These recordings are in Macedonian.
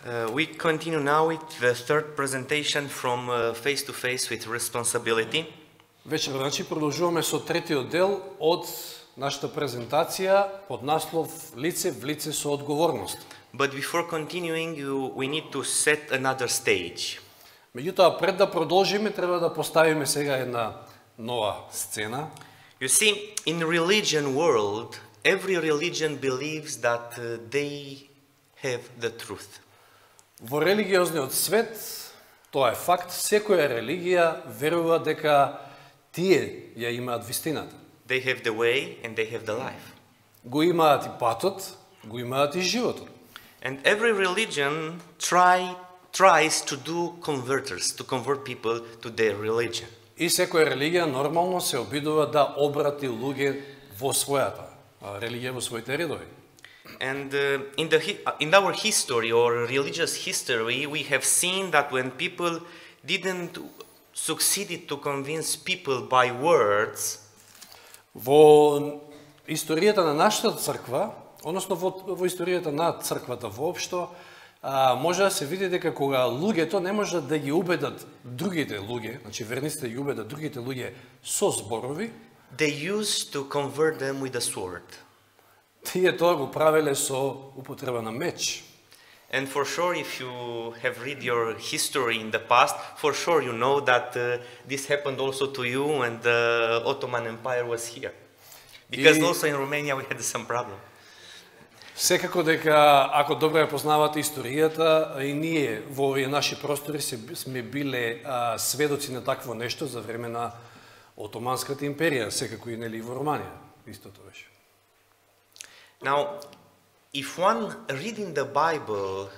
We continue now with the third presentation from Face to Face with Responsibility. Вечер, значи, продолжуваме со третиот дел од нашата презентација под наслов Лице в лице со одговорност. But before continuing, we need to set another stage. Меѓутоа, пред да продолжиме, треба да поставиме сега една нова сцена. You see, in religion world, every religion believes that they have the truth. Во религиозниот свет, тоа е факт, секоја религија верува дека тие ја имаат вистината. They have the way and they have the life. Го имаат и патот, го имаат и животот. And every religion tries to do converters, to convert people to their religion. И секоја религија нормално се обидува да обрати луѓе во својата религија, во своите редови. And in our history or religious history, we have seen that when people didn't succeed to convince people by words, во историјата на нашата црква, односно во историјата на црквата воопшто, може да се види дека кога луѓето не можат да ги убедат другите луѓе, значи верниците ги убедат другите луѓе со зборови, they used to convert them with a sword. Тие тоа го правеле со употреба на меч. And for sure, if you have read your history in the past, for sure you know that this happened also to you and the Ottoman Empire was here. Because also in Romania we had some problem. Секако дека, ако добро ја познавате историјата, и ние во овие наши простори сме биле сведоци на такво нешто за време на Отоманската империја, секако и нели во Романија, истото беше. Now, if one reading the Bible,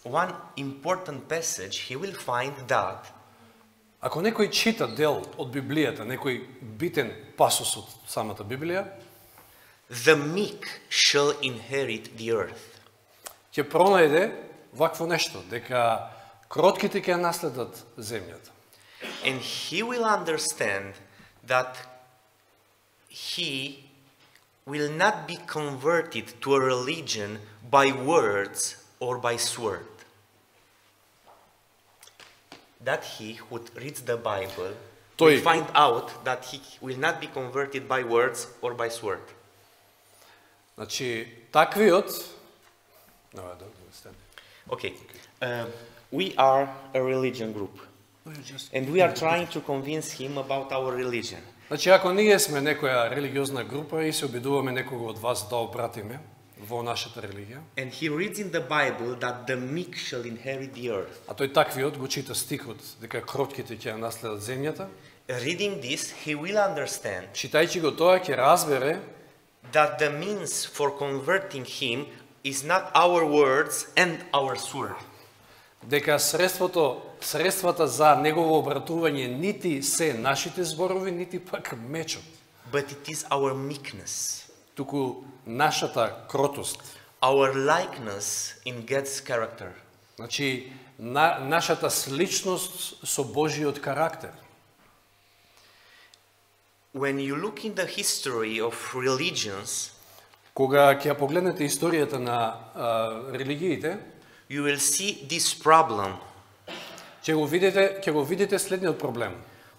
one important passage, he will find that ако некој чита дел од Библијата, некој битен пасус од самата Библија, the meek shall inherit the earth. ќе пронајде вакво нешто, дека кротките ќе наследат земјата. And he will understand that he will not be converted to a religion by words or by sword. That he who reads the Bible will find out that he will not be converted by words or by sword. Значи, таквиот... Okay. We are a religion group. And we are trying to convince him about our religion. Значи, ако ние сме некоја религиозна група и се обидуваме некого од вас да обратиме во нашата религија, and he reads in the Bible that the meek shall inherit the earth. А тој таквиот го чита стихот дека кротките ќе наследат земјата. Reading this, he will understand. Читајќи го тоа ќе разбере that the means for converting him is not our words and our sword. Дека средствата за негово обратување нити се нашите зборови, нити пак мечот. But it is our meekness. Туку нашата кротост. Our likeness in God's character. Значи, нашата сличност со Божиот карактер. When you look in the history of religions, кога ќе погледнете историјата на религиите, you will see this problem. Ќе го видите следниот проблем.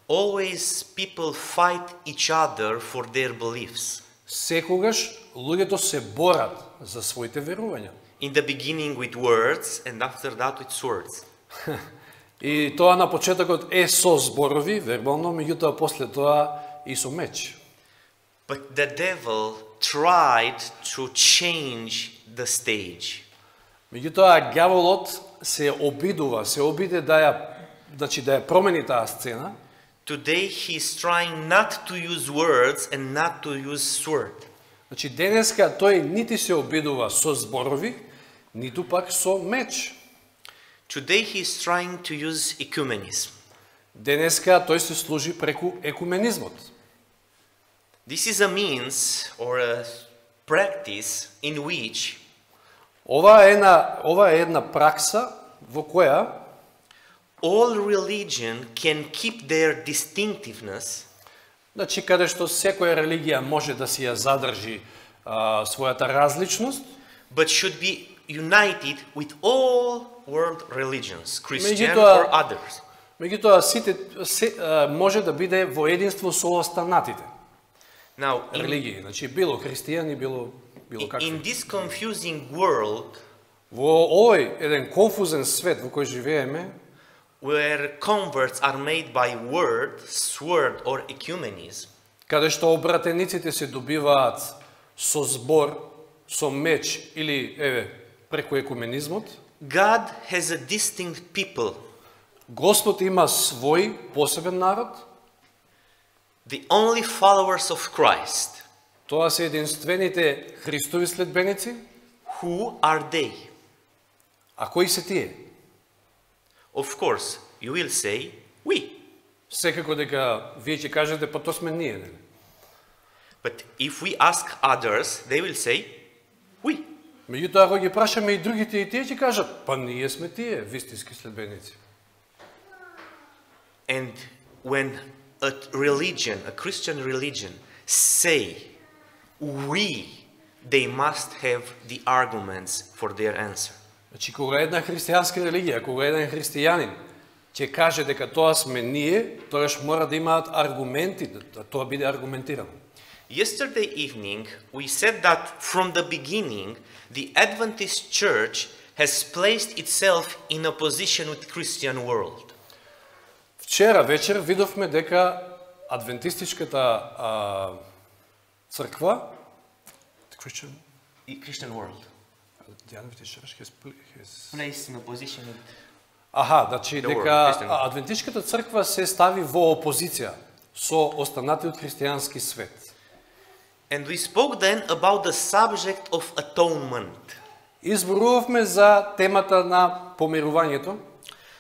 Always people fight each other for their beliefs. Секогаш луѓето се борат за своите верувања. In the beginning with words and after that with swords. И тоа на почетокот е со зборови, вербално, меѓутоа после тоа и со меч. But the devil tried to change the stage. Меѓутоа ѓаволот се обиде да ја промени таа сцена. Today he is trying not to use words and not to use sword. Значи денеска тој нити се обидува со зборови, ниту пак со меч. Today he is trying to use ecumenism. Денеска тој се служи преку екуменизмот. This is a means or a practice in which ова е една пракса во која all religion can keep their distinctiveness. Значи каде што секоја религија може да си ја задржи својата различност, but should be united with all world religions, Christian Меѓутоа- or others. Меѓутоа може да биде во единство со останатите Now, религии, значи било христијани, било in какви. this confusing world Во овој еден конфузен свет во кој живееме, where converts are made by word, sword or ecumenism, каде што обратениците се добиваат со збор, со меч или преку екуменизмот, God has a distinct people, Господ има свој посебен народ, the only followers of Christ. тоа се единствените Христови следбеници. Who are they? А кои се тие? Of course, you will say, we. Секако дека вие ќе кажете, па тоа сме ние, нели? But if we ask others, they will say, we. Меѓутоа, ако ги прашаме и другите, и тие ќе кажат, па ние сме тие вистински следбеници. And when a religion, a Christian religion, say we, they must have the arguments for their answer. Значи, кога една христијанска религија, кога еден христијанин ќе каже дека тоа сме ние, тогаш мора да имаат аргументи, да тоа биде аргументирано. Yesterday evening, we said that from the beginning, the Adventist Church has placed itself in a position with Christian world. Вчера вечер видовме дека адвентистичката црква, Christian world. The Adventist Church has Placed in a position with... значи The дека world, Christian. адвентистичката црква се стави во опозиција со останати од христијански свет. And we spoke then about the subject of atonement. Изборувавме за темата на помирувањето.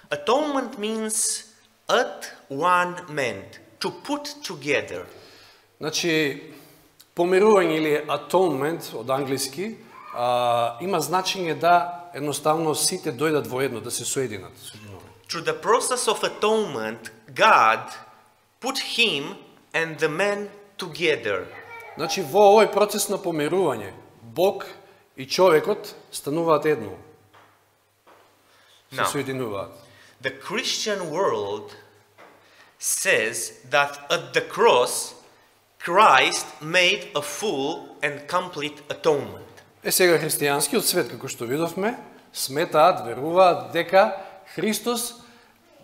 Atonement means at one meant, to put together. Значи, помирување или atonement од англиски има значење да едноставно сите дојдат во едно, да се соединат. Through the process of atonement, God put him and the man together. Значи, во овој процес на помирување, Бог и човекот стануваат едно. Се Now, соединуваат. the Christian world says that at the cross, Christ made a full and complete atonement. Сега христијанскиот свет, како што видовме, сметаат, веруваат дека Христос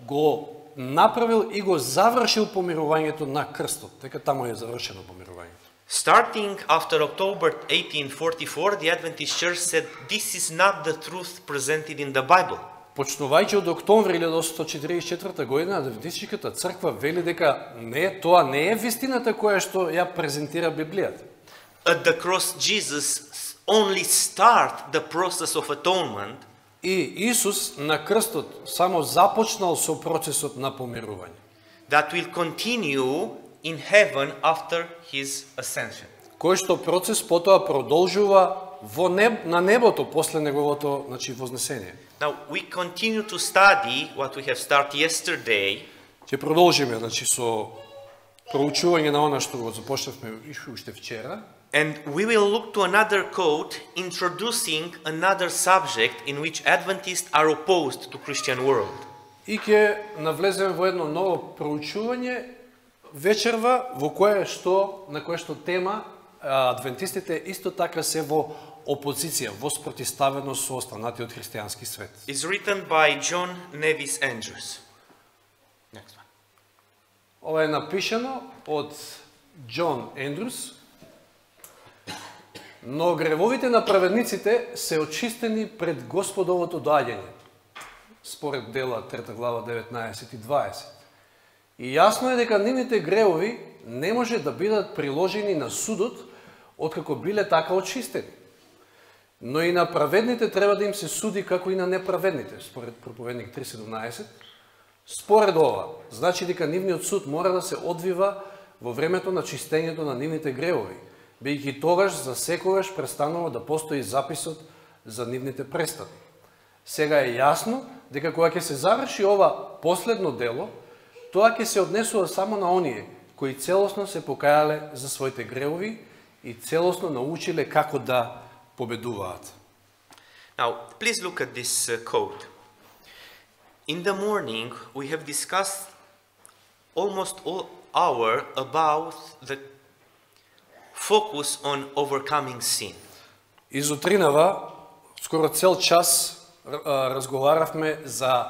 го направил и го завршил помирувањето на крстот, дека таму е завршено помирувањето. Starting after October 1844, the Adventist Church said this is not the truth presented in the Bible. Почнувајќи од октомври 1844 година, Адвентистичката црква вели дека тоа не е вистината која што ја презентира Библијата. At the cross, Jesus only start the process of atonement. И Исус на крстот само започнал со процесот на помирување, That will continue in heaven after his ascension. кој што процес потоа продолжува на небото после неговото, значи, вознесение. Now we continue to study what we have started yesterday. Ќе продолжиме, значи, со проучување на она што го започнавме уште вчера. And we will look to another quote introducing another subject in which Adventists are opposed to Christian world. И ќе навлеземе во едно ново проучување вечерва на кое што тема адвентистите исто така се во опозиција, воспротиставено со останатиот христијански свет. It's written by John Nevis Andrews. Next one. Ова е напишано од Џон Ендрус. Но гревовите на праведниците се очистени пред Господовото доаѓање. Според дела 3 глава 19 и 20. И јасно е дека нивните гревови не може да бидат приложени на судот откако биле така очистени. Но и на праведните треба да им се суди како и на неправедните, според проповедник 3:17. Според ова, значи дека нивниот суд мора да се одвива во времето на чистењето на нивните гревови, бидејќи тогаш за секогаш престанува да постои записот за нивните престани. Сега е јасно дека кога ќе се заврши ова последно дело, тоа ќе се однесува само на оние кои целосно се покајале за своите гревови и целосно научиле како да победуваат. Now, please look at this quote. In the morning, we have discussed almost all hour about the focus on overcoming sin. Изутринава, скоро цел час разговаравме за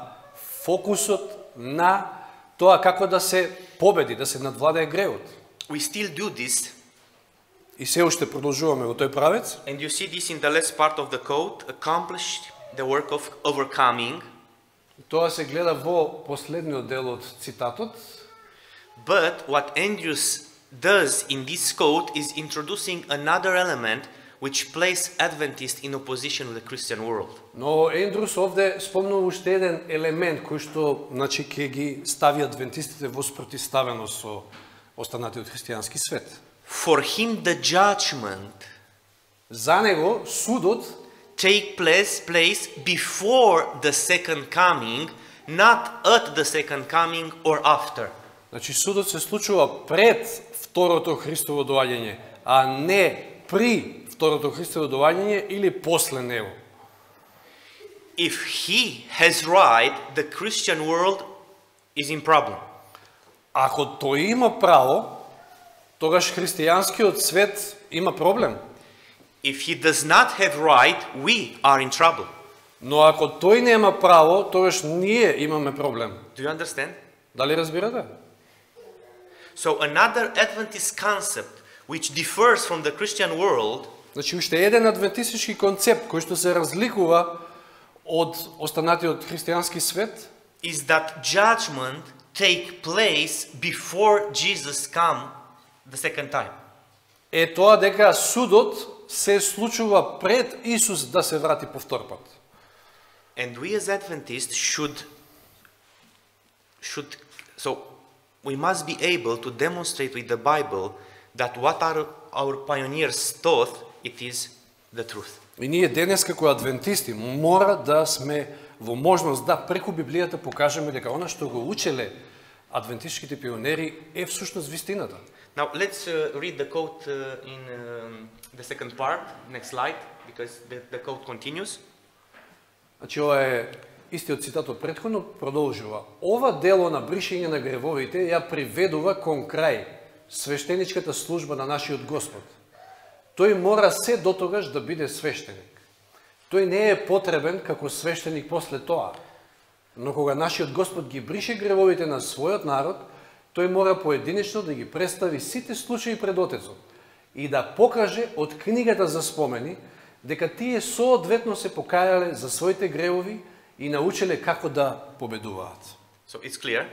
фокусот на тоа како да се победи, да се надвладае гревот. We still do this. И се уште продолжуваме во тој правец. And you see this in the last part of the quote, accomplished the work of overcoming. Тоа се гледа во последниот дел од цитатот. But what Andrews does in this quote is introducing another element which places Adventists in opposition with the Christian world. Но Ендрус овде спомнува уште еден елемент кој што значи ќе ги стави адвентистите во спротивставеност со останатиот христијански свет. For him the judgment За него судот take place before the second coming, not at the second coming or after. Значи судот се случува пред второто Христово доаѓање, а не при второто Христово доаѓање или после него. If he has right, the Christian world is in problem. Ако тој има право, тогаш христијанскиот свет има проблем. If he does not have right, we are in trouble. Но ако тој нема право, тогаш ние имаме проблем. Do you understand? Дали разбирате? So another Adventist concept which differs from the Christian world Значи уште еден адвентистички концепт кој што се разликува од останатиот христијански свет is that judgment take place before Jesus come the second time. е тоа дека судот се случува пред Исус да се врати повтор пат. And we as Adventists should we must be able to demonstrate with the Bible that what our pioneers taught, it is the truth. И ние денес како адвентисти мора да сме во можност да преку Библијата покажеме дека она што го учеле адвентистичките пионери е всушност вистината. Now let's read the quote in the second part, next slide, because the quote continues. Значи ова е истиот цитат од претходно, продолжува. Ова дело на бришење на гревовите ја приведува кон крај свештеничката служба на нашиот Господ. Тој мора се дотогаш да биде свештеник. Тој не е потребен како свештеник после тоа. Но кога нашиот Господ ги брише гревовите на својот народ, тој мора поединечно да ги представи сите случаи пред Отецот и да покаже од книгата за спомени дека тие соодветно се покајале за своите гревови и научеле како да победуваат. So it's clear.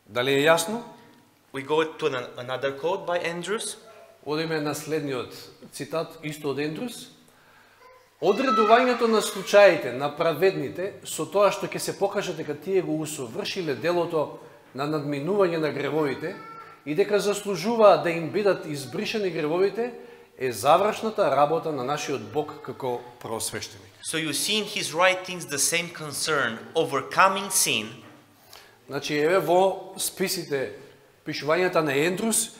Дали е јасно? We go to another quote by Andrews. Одиме на следниот цитат, исто од Ендрус. Одредувањето на случаите на праведните со тоа што ќе се покаже дека тие го усовршиле делото на надминување на гревовите и дека заслужуваат да им бидат избришани гревовите е завршната работа на нашиот Бог како првосвештеник. So you see in his writings the same concern, overcoming sin. Значи еве во списите, пишувањата на Ендрус,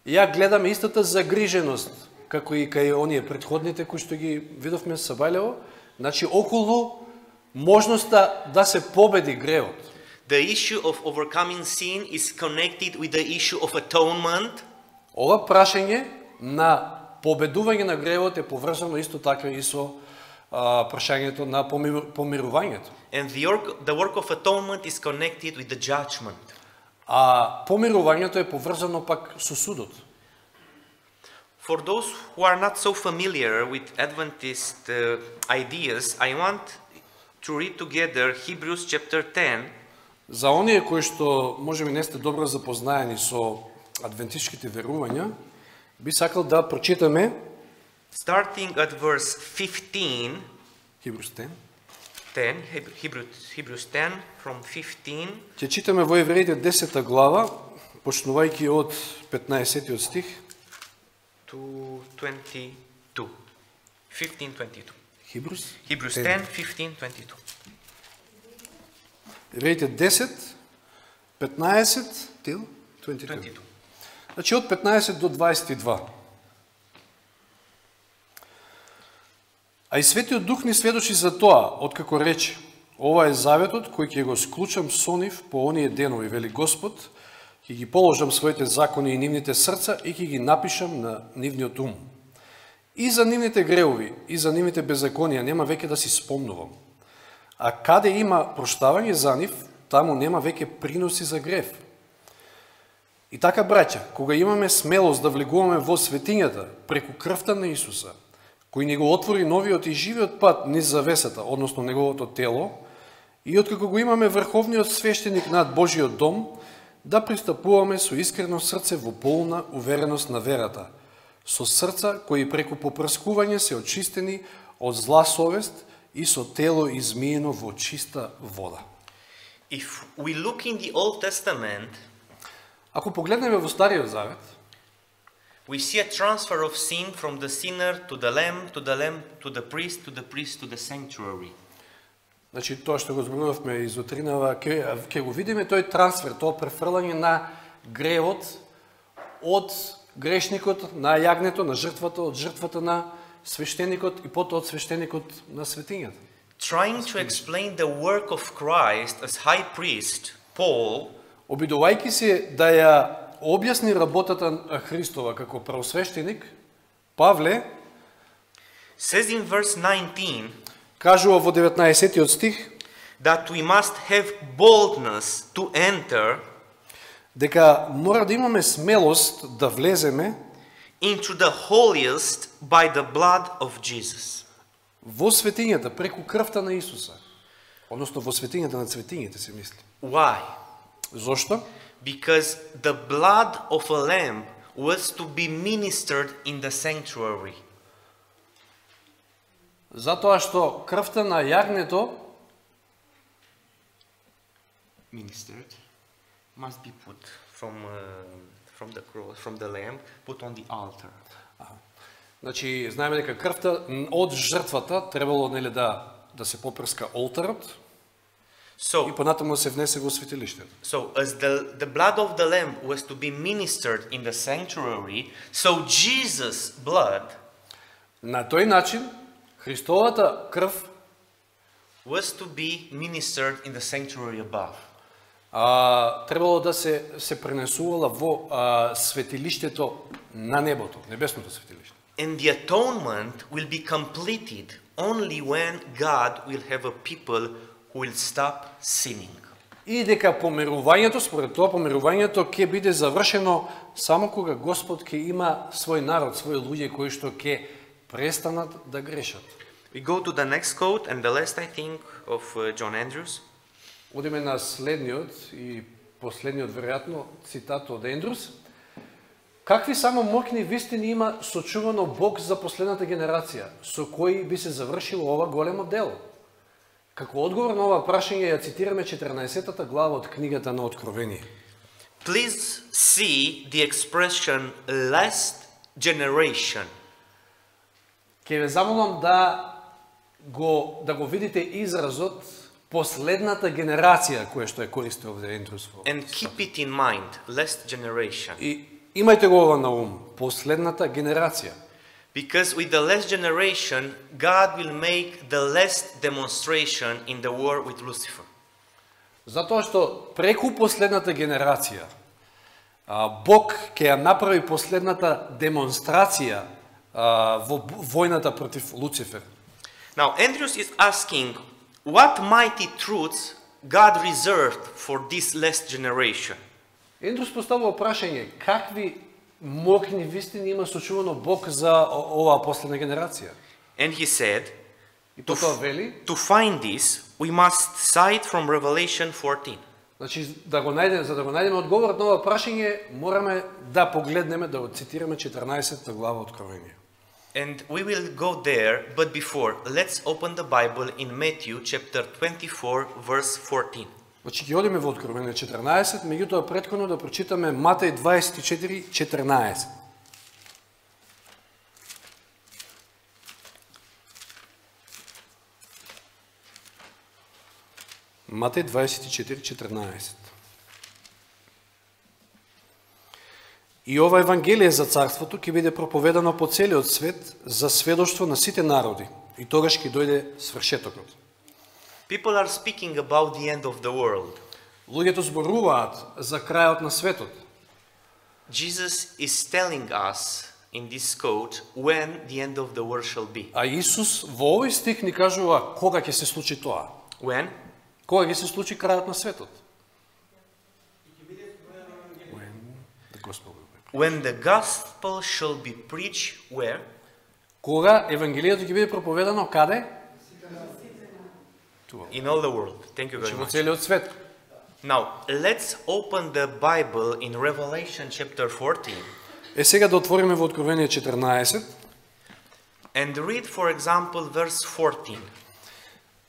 ја гледаме истата загриженост како и кај оние претходните кои што ги видовме со Бајлево, значи околу можноста да се победи гревот. The issue of overcoming sin is connected with the issue of atonement. Ова прашање на победување на гревот е поврзано исто така и со прашањето на помирувањето. And the work of atonement is connected with the judgment. А помирувањето е поврзано пак со судот. For those who are not so familiar with Adventist ideas, I want to read together Hebrews chapter 10. За оние кои што можеби не сте добро запознаени со адвентистичките верувања, би сакал да прочитаме starting at verse 15. Hebrews 10. Hebrews 10 from 15. Ќе читаме во Евреите 10 глава, почнувајќи од 15 стих to 22. 15:22. Hebrews 10, 15, 22. Евреите 10, 15 till 22. Значи од 15 до 22. А и Светиот Дух ни сведочи за тоа, откако рече: ова е заветот кој ќе го склучам со нив по оние денови, вели Господ, ќе ги положам своите закони и нивните срца и ќе ги напишам на нивниот ум. И за нивните греови, и за нивните беззаконија нема веќе да си спомнувам. А каде има проштавање за нив, таму нема веќе приноси за грев. И така, браќа, кога имаме смелост да влегуваме во светињата преку крвта на Исуса, кој ни го отвори новиот и живиот пат низ завесата, односно неговото тело, и откако го имаме врховниот свештеник над Божиот дом, да пристапуваме со искрено срце во полна увереност на верата, со срца кои преку попрскување се очистени од зла совест и со тело измиено во чиста вода. If we look in the Old Testament, Ако погледнеме во Стариот Завет, we see a transfer of sin from the sinner to the lamb, to the lamb, to the priest, to the priest, to the sanctuary. значи тоа што го зборувавме из утринава, ќе го видиме тој трансфер, тоа префрлање на гревот од грешникот на јагнето, на жртвата, од жртвата на свештеникот и потоа од свештеникот на светињата. Trying to explain the work of Christ as high priest, Paul Обидувајќи се да ја објасни работата на Христова како првосвештеник, Павле says in verse 19 кажува во 19 стих that we must have boldness to enter дека мора да имаме смелост да влеземе into the holiest by the blood of Jesus. во светињата преку крвта на Исуса. Односно во светињата на светињите се мисли. Why? Зошто? Because the blood of a lamb was to be ministered in the sanctuary. Затоа што крвта на јагнето Ministered must be put from the cross, from the lamb, put on the altar. значи знаеме дека крвта од жртвата требало нели да се попрска олтарот и So, понатаму се внесе во светилиштето. as the blood of the lamb was to be ministered in the sanctuary, so Jesus' blood На тој начин Христовата крв was to be ministered in the sanctuary above. требало да се пренесувала во светилиштето на небото, небесното светилиште. And the atonement will be completed only when God will have a people who will stop sinning. И дека помирувањето, според тоа помирувањето ќе биде завршено само кога Господ ќе има свој народ, свои луѓе кои што ќе престанат да грешат. We go to the next quote and the last, I think, of John Andrews. Одиме на следниот и последниот веројатно цитат од Ендрус. Какви само моќни вистини има сочувано Бог за последната генерација, со кои би се завршило ова големо дело? Како одговор на ова прашање ја цитираме 14-та глава од книгата на Откровение. Please see the expression last generation. Ке ве замолам да го видите изразот последната генерација која што е користи овде Ендрус. And keep it in mind, last generation. И имајте го ова на ум, последната генерација. Because with the last generation, God will make the last demonstration in the war with Lucifer. Затоа што преку последната генерација Бог ќе ја направи последната демонстрација во војната против Луцифер. Now, Andrews is asking, what mighty truths God reserved for this last generation? Ендрус поставува прашање, какви моќни вистини има сочувано Бог за оваа последна генерација? And he said, И потоа вели, to find this, we must cite from Revelation 14. значи за да го најдеме одговорот на ова прашање, мораме да погледнеме, да го цитираме 14 глава Откровение. And we will go there, but before, let's open the Bible in Matthew chapter 24, verse 14. Значи ќе одиме во Откровение 14, меѓутоа претходно да прочитаме Матеј 24, 14. Матеј 24, 14. И ова Евангелие за Царството ќе биде проповедано по целиот свет за сведоштво на сите народи. И тогаш ќе дојде свршетокот. People are speaking about the end of the world. Луѓето зборуваат за крајот на светот. Jesus is telling us in this quote when the end of the world shall be. А Исус во овој стих ни кажува кога ќе се случи тоа. When? Кога ќе се случи крајот на светот? When the gospel will be. When the gospel shall be preached where? Кога евангелието ќе биде проповедано каде? In all the world. Thank you very Во much. целиот свет. Now, let's open the Bible in Revelation chapter 14 Сега да отвориме во Откровение 14 and read, for example, verse 14.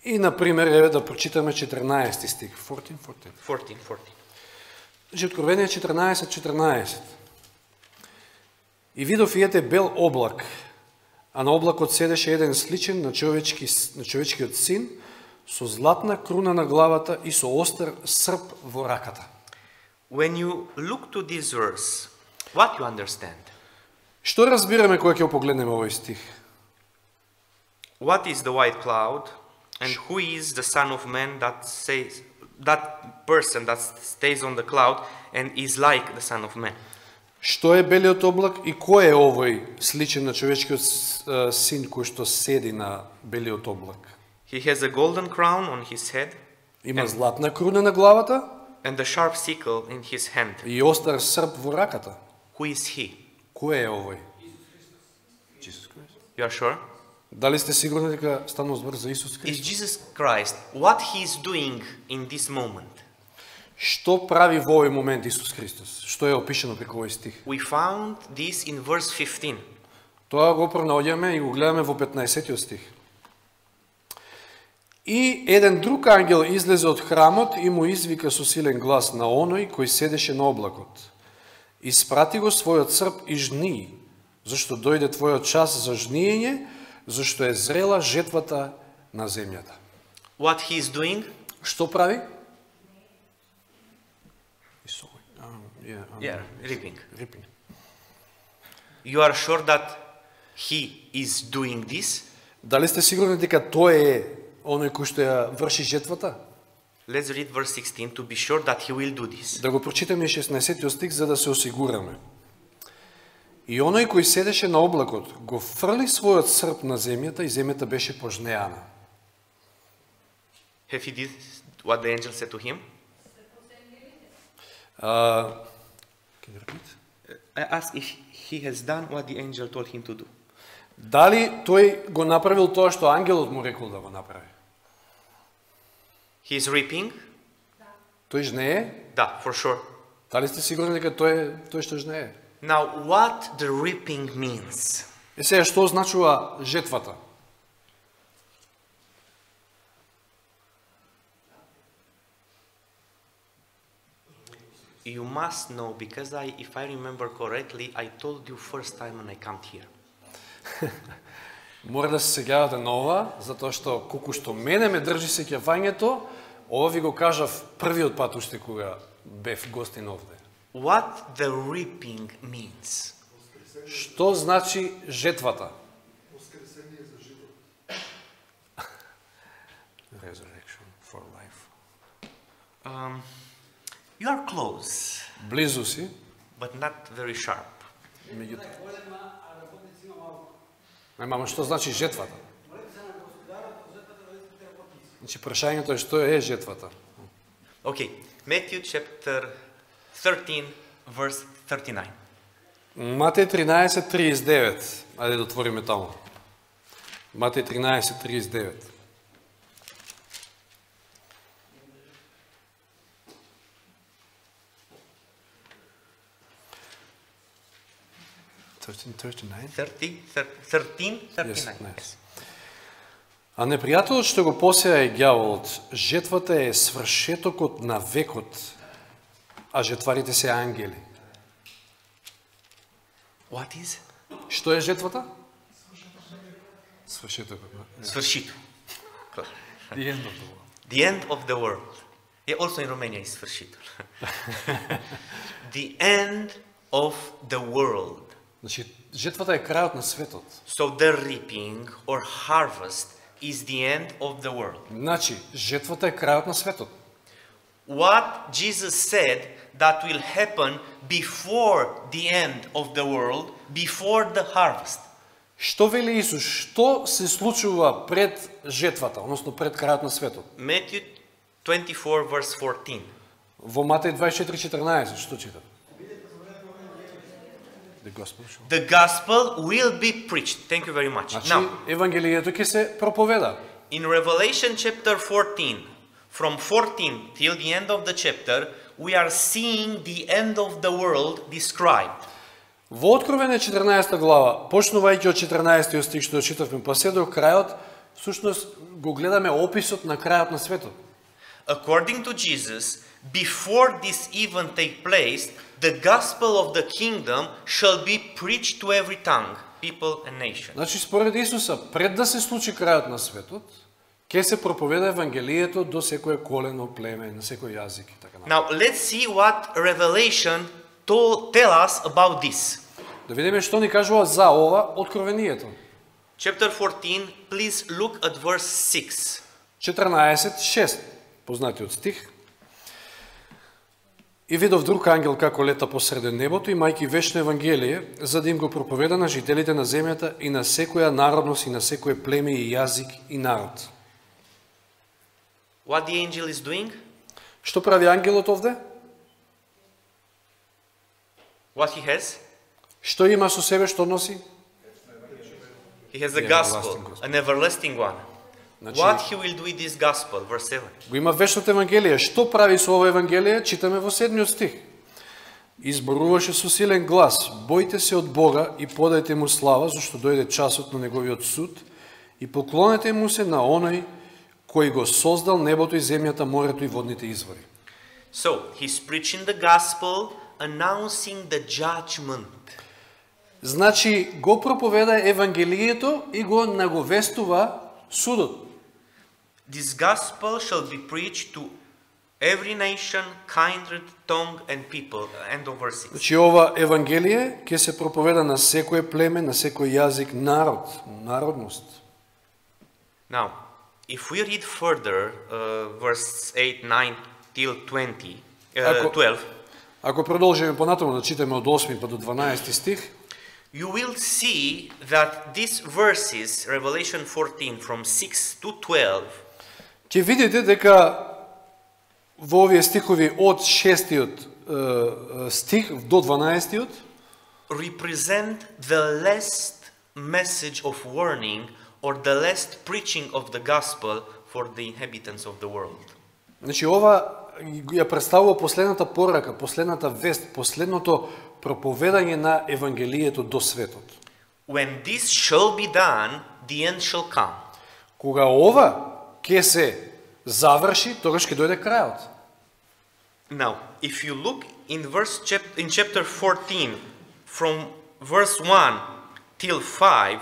и, например, еве да прочитаме 14 стих. 14. Значи, Откровение 14. И видов и ете бел облак, а на облакот седеше еден сличен на човечкиот син, со златна круна на главата и со остар срп во раката. When you look to this verse, what you understand? Што разбираме кога ќе погледнеме овој стих? What is the white cloud and who is the Son of Man that person that stays on the cloud and is like the Son of Man? Што е белиот облак и кој е овој сличен на човечкиот син кој што седи на белиот облак? He has a golden crown on his head Има златна круна на главата and a sharp sickle in his hand. и остар срп во раката. Who is he? Кој е овој? You are sure? Дали сте сигурни дека станува збор за Исус Is Христос? Jesus Christ what he is doing in this moment? Што прави во овој момент Исус Христос? Што е опишано преку овој стих? We found this in verse 15. Тоа го пронаоѓаме и го гледаме во 15 стих. И еден друг ангел излезе од храмот и му извика со силен глас на оној кој седеше на облакот. Испрати го својот срп и жни, зашто дојде твојот час за жниење, зашто е зрела жетвата на земјата. What he is doing? Што прави? Reaping. Reaping. You are sure that he is doing this? Дали сте сигурни дека тој е оној кој што ја врши жетвата? Let's read verse 16 to be sure that he will do this. Да го прочитаме 16 стих за да се осигураме. И оној кој седеше на облакот го фрли својот срп на земјата и земјата беше пожнеана. Have he did what the angel said to him? Can you repeat? I ask if he has done what the angel told him to do. Дали тој го направил тоа што ангелот му рекол да го направи? He is reaping? Тој жнее? Да, for sure. Дали сте сигурни дека тој што жнее? Now, what the reaping means? Сега што означува жетвата? You must know, because if I remember correctly, I told you first time when I come here. Мора да се сеќавате на ова, затоа што колку што мене ме држи сеќавањето, ова ви го кажав првиот пат уште кога бев гостин овде. What the reaping means? Што значи жетвата? Resurrection for life. You are close, Близу си, but not very sharp. Мама, што значи жетвата? Значи, прашањето е што е жетвата. Okay, Matthew chapter 13, verse 39. Матеј 13:39. Ајде да отвориме таму. Матеј 13:39. А непријателот што го посеја е ѓаволот, жетвата е свршетокот на векот, а жетварите се ангели. What is? Што е жетвата? Свршетокот. Свршито. The end of the world. The end of the world. Yeah, also in Romania is sfârșitul. The end of the world. Значи, жетвата е крајот на светот. So the reaping or harvest is the end of the world. Значи, жетвата е крајот на светот. What Jesus said that will happen before the end of the world, before the harvest. Што вели Исус? Што се случува пред жетвата, односно пред крајот на светот? Matthew 24 verse 14. Во Матеј 24:14, што читам? The gospel will be preached. Thank you very much. Значи, Now, евангелието ќе се проповеда. in Revelation chapter 14, from 14 till the end of the chapter, we are seeing the end of the world described. Во Откровение 14 глава, почнувајќи од 14 стих што читавме па се до крајот, всушност го гледаме описот на крајот на светот. According to Jesus, before this event take place, the gospel of the kingdom shall be preached to every tongue, people and nation. Значи, според Исуса, пред да се случи крајот на светот, ќе се проповеда евангелието до секое колено, племе, на секој јазик и така натаму. Now, let's see what Revelation tell us about this. Да видиме што ни кажува за ова откровението. Chapter 14, please look at verse 6. 14:6, познатиот стих. И видов друг ангел како лета посреде небото, имајќи вечно евангелие, за да им го проповеда на жителите на земјата и на секоја народност и на секое племе и јазик и народ. What the angel is doing? Што прави ангелот овде? What he has? Што има со себе, што носи? He has the The gospel, everlasting gospel. an everlasting one. Значи, What he will do with this gospel? Verse 7. го има вечното евангелие. Што прави со ова евангелие? Читаме во 7 стих. Изборуваше со силен глас: бојте се од Бога и подајте му слава, зашто дојде часот на неговиот суд, и поклонете му се на оној кој го создал небото и земјата, морето и водните извори. So, he's preaching the gospel, announcing the judgment. Значи, го проповеда евангелието и го наговестува судот. This gospel shall be preached to every nation, kindred, tongue and people. End of verse 6. Значи, ова евангелие ќе се проповеда на секој племе, на секој јазик, народ, народност. Now, if we read further, verse 8, 9 till 20, Ако- 12, Ако продолжиме понатаму да читаме од 8 па до 12 стих, you will see that these verses, Revelation 14, from 6 to 12, ќе видите дека во овие стихови од 6-тиот стих до 12-тиот represent the last message of warning or the last preaching of the gospel for the inhabitants of the world. Значи, ова ја представува последната порака, последната вест, последното проповедање на евангелието до светот. When this shall be done, the end shall come. Кога ова ќе се заврши, тогаш ќе дојде крајот. Now, if you look in chapter 14, from verse 1 till 5,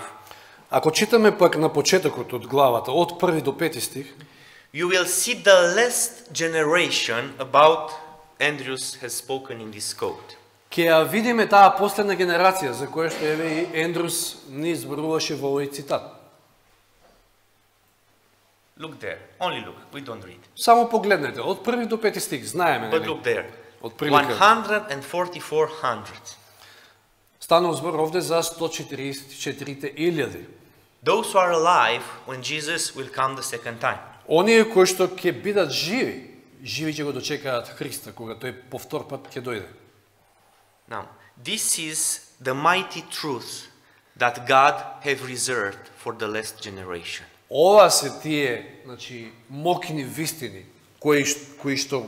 Ако читаме пак на почетокот од главата, од 1 до 5 стих, you will see the last generation about Andrews has spoken in this quote. ќе ја видиме таа последна генерација за која што еве и Ендрус ни изборуваше во овој цитат. Look there. Only look. We don't read. Само погледнете, од 1 до 5 стих, знаеме, But нели? look there. Од прилика. 144,000. Станува збор овде за 144,000. Those who are alive when Jesus will come the second time. Оние кои што ќе бидат живи, живи ќе го дочекаат Христа кога тој повтор пат ќе дојде. Now, this is the mighty truth that God have reserved for the last generation. Ова се тие, значи, мокни вистини кои што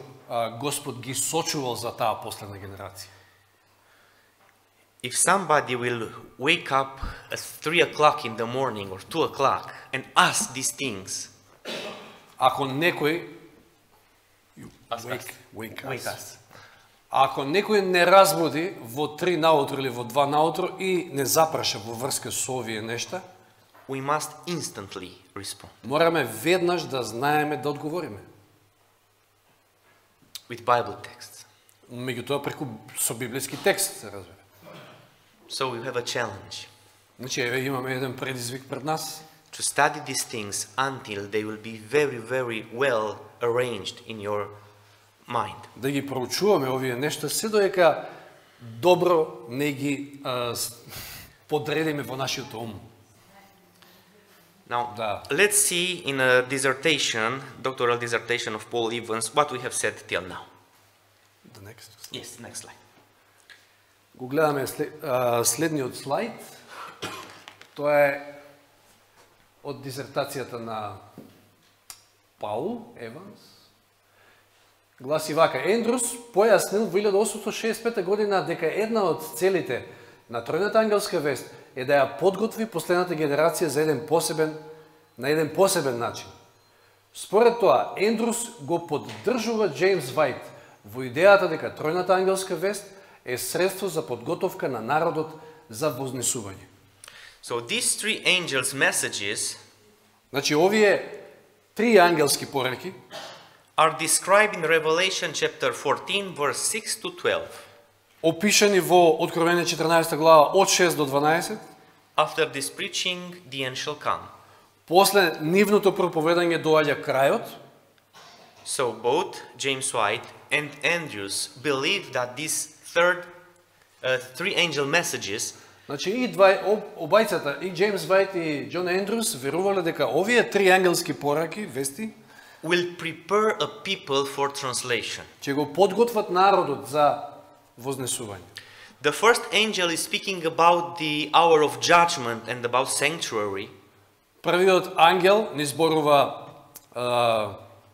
Господ ги сочувал за таа последна генерација. If somebody will wake up at 3 o'clock in the morning or 2 o'clock and ask these things, Ако некој wake us. Ако некој не разбуди во 3 наутро или во 2 наутро и не запраша во врска со овие нешта, we must instantly respond мораме веднаш да знаеме да одговориме. with Bible texts. Меѓутоа преку со библиски текст се разбира. So we have a challenge Значи, еве имаме еден предизвик пред нас. to study these things until they will be very, very well arranged in your mind. Да ги проучуваме овие нешта се додека добро не ги подредиме во нашиот ум. Now, Da. let's see in a dissertation, doctoral dissertation of Paul Evans, what we have said till now. The next. Yes, next slide. Го гледаме следниот слайд. Тоа е од дисертацијата на Паул Еванс. Гласи вака: Ендрус појаснил во 1865 година дека една од целите на тројната ангелска вест е да ја подготви последната генерација за на еден посебен начин. Според тоа, Ендрус го поддржува Джеймс Вајт во идејата дека тројната ангелска вест е средство за подготовка на народот за вознесување. So these three angels' messages Значи, овие три ангелски пораки are described in Revelation chapter 14, verse 6 to 12. опишани во Откровение 14 глава од 6 до 12. After this preaching, the end shall come. После нивното проповедање доаѓа крајот. So both James White and Andrews believe that these three angel messages Значи, и обајцата, и Джеймс Вајт и Џон Ендрус верувале дека овие три ангелски пораки, вести, will prepare a people for translation. ќе го подготват народот за вознесување. The first angel is speaking about the hour of judgment and about sanctuary. Првиот ангел ни зборува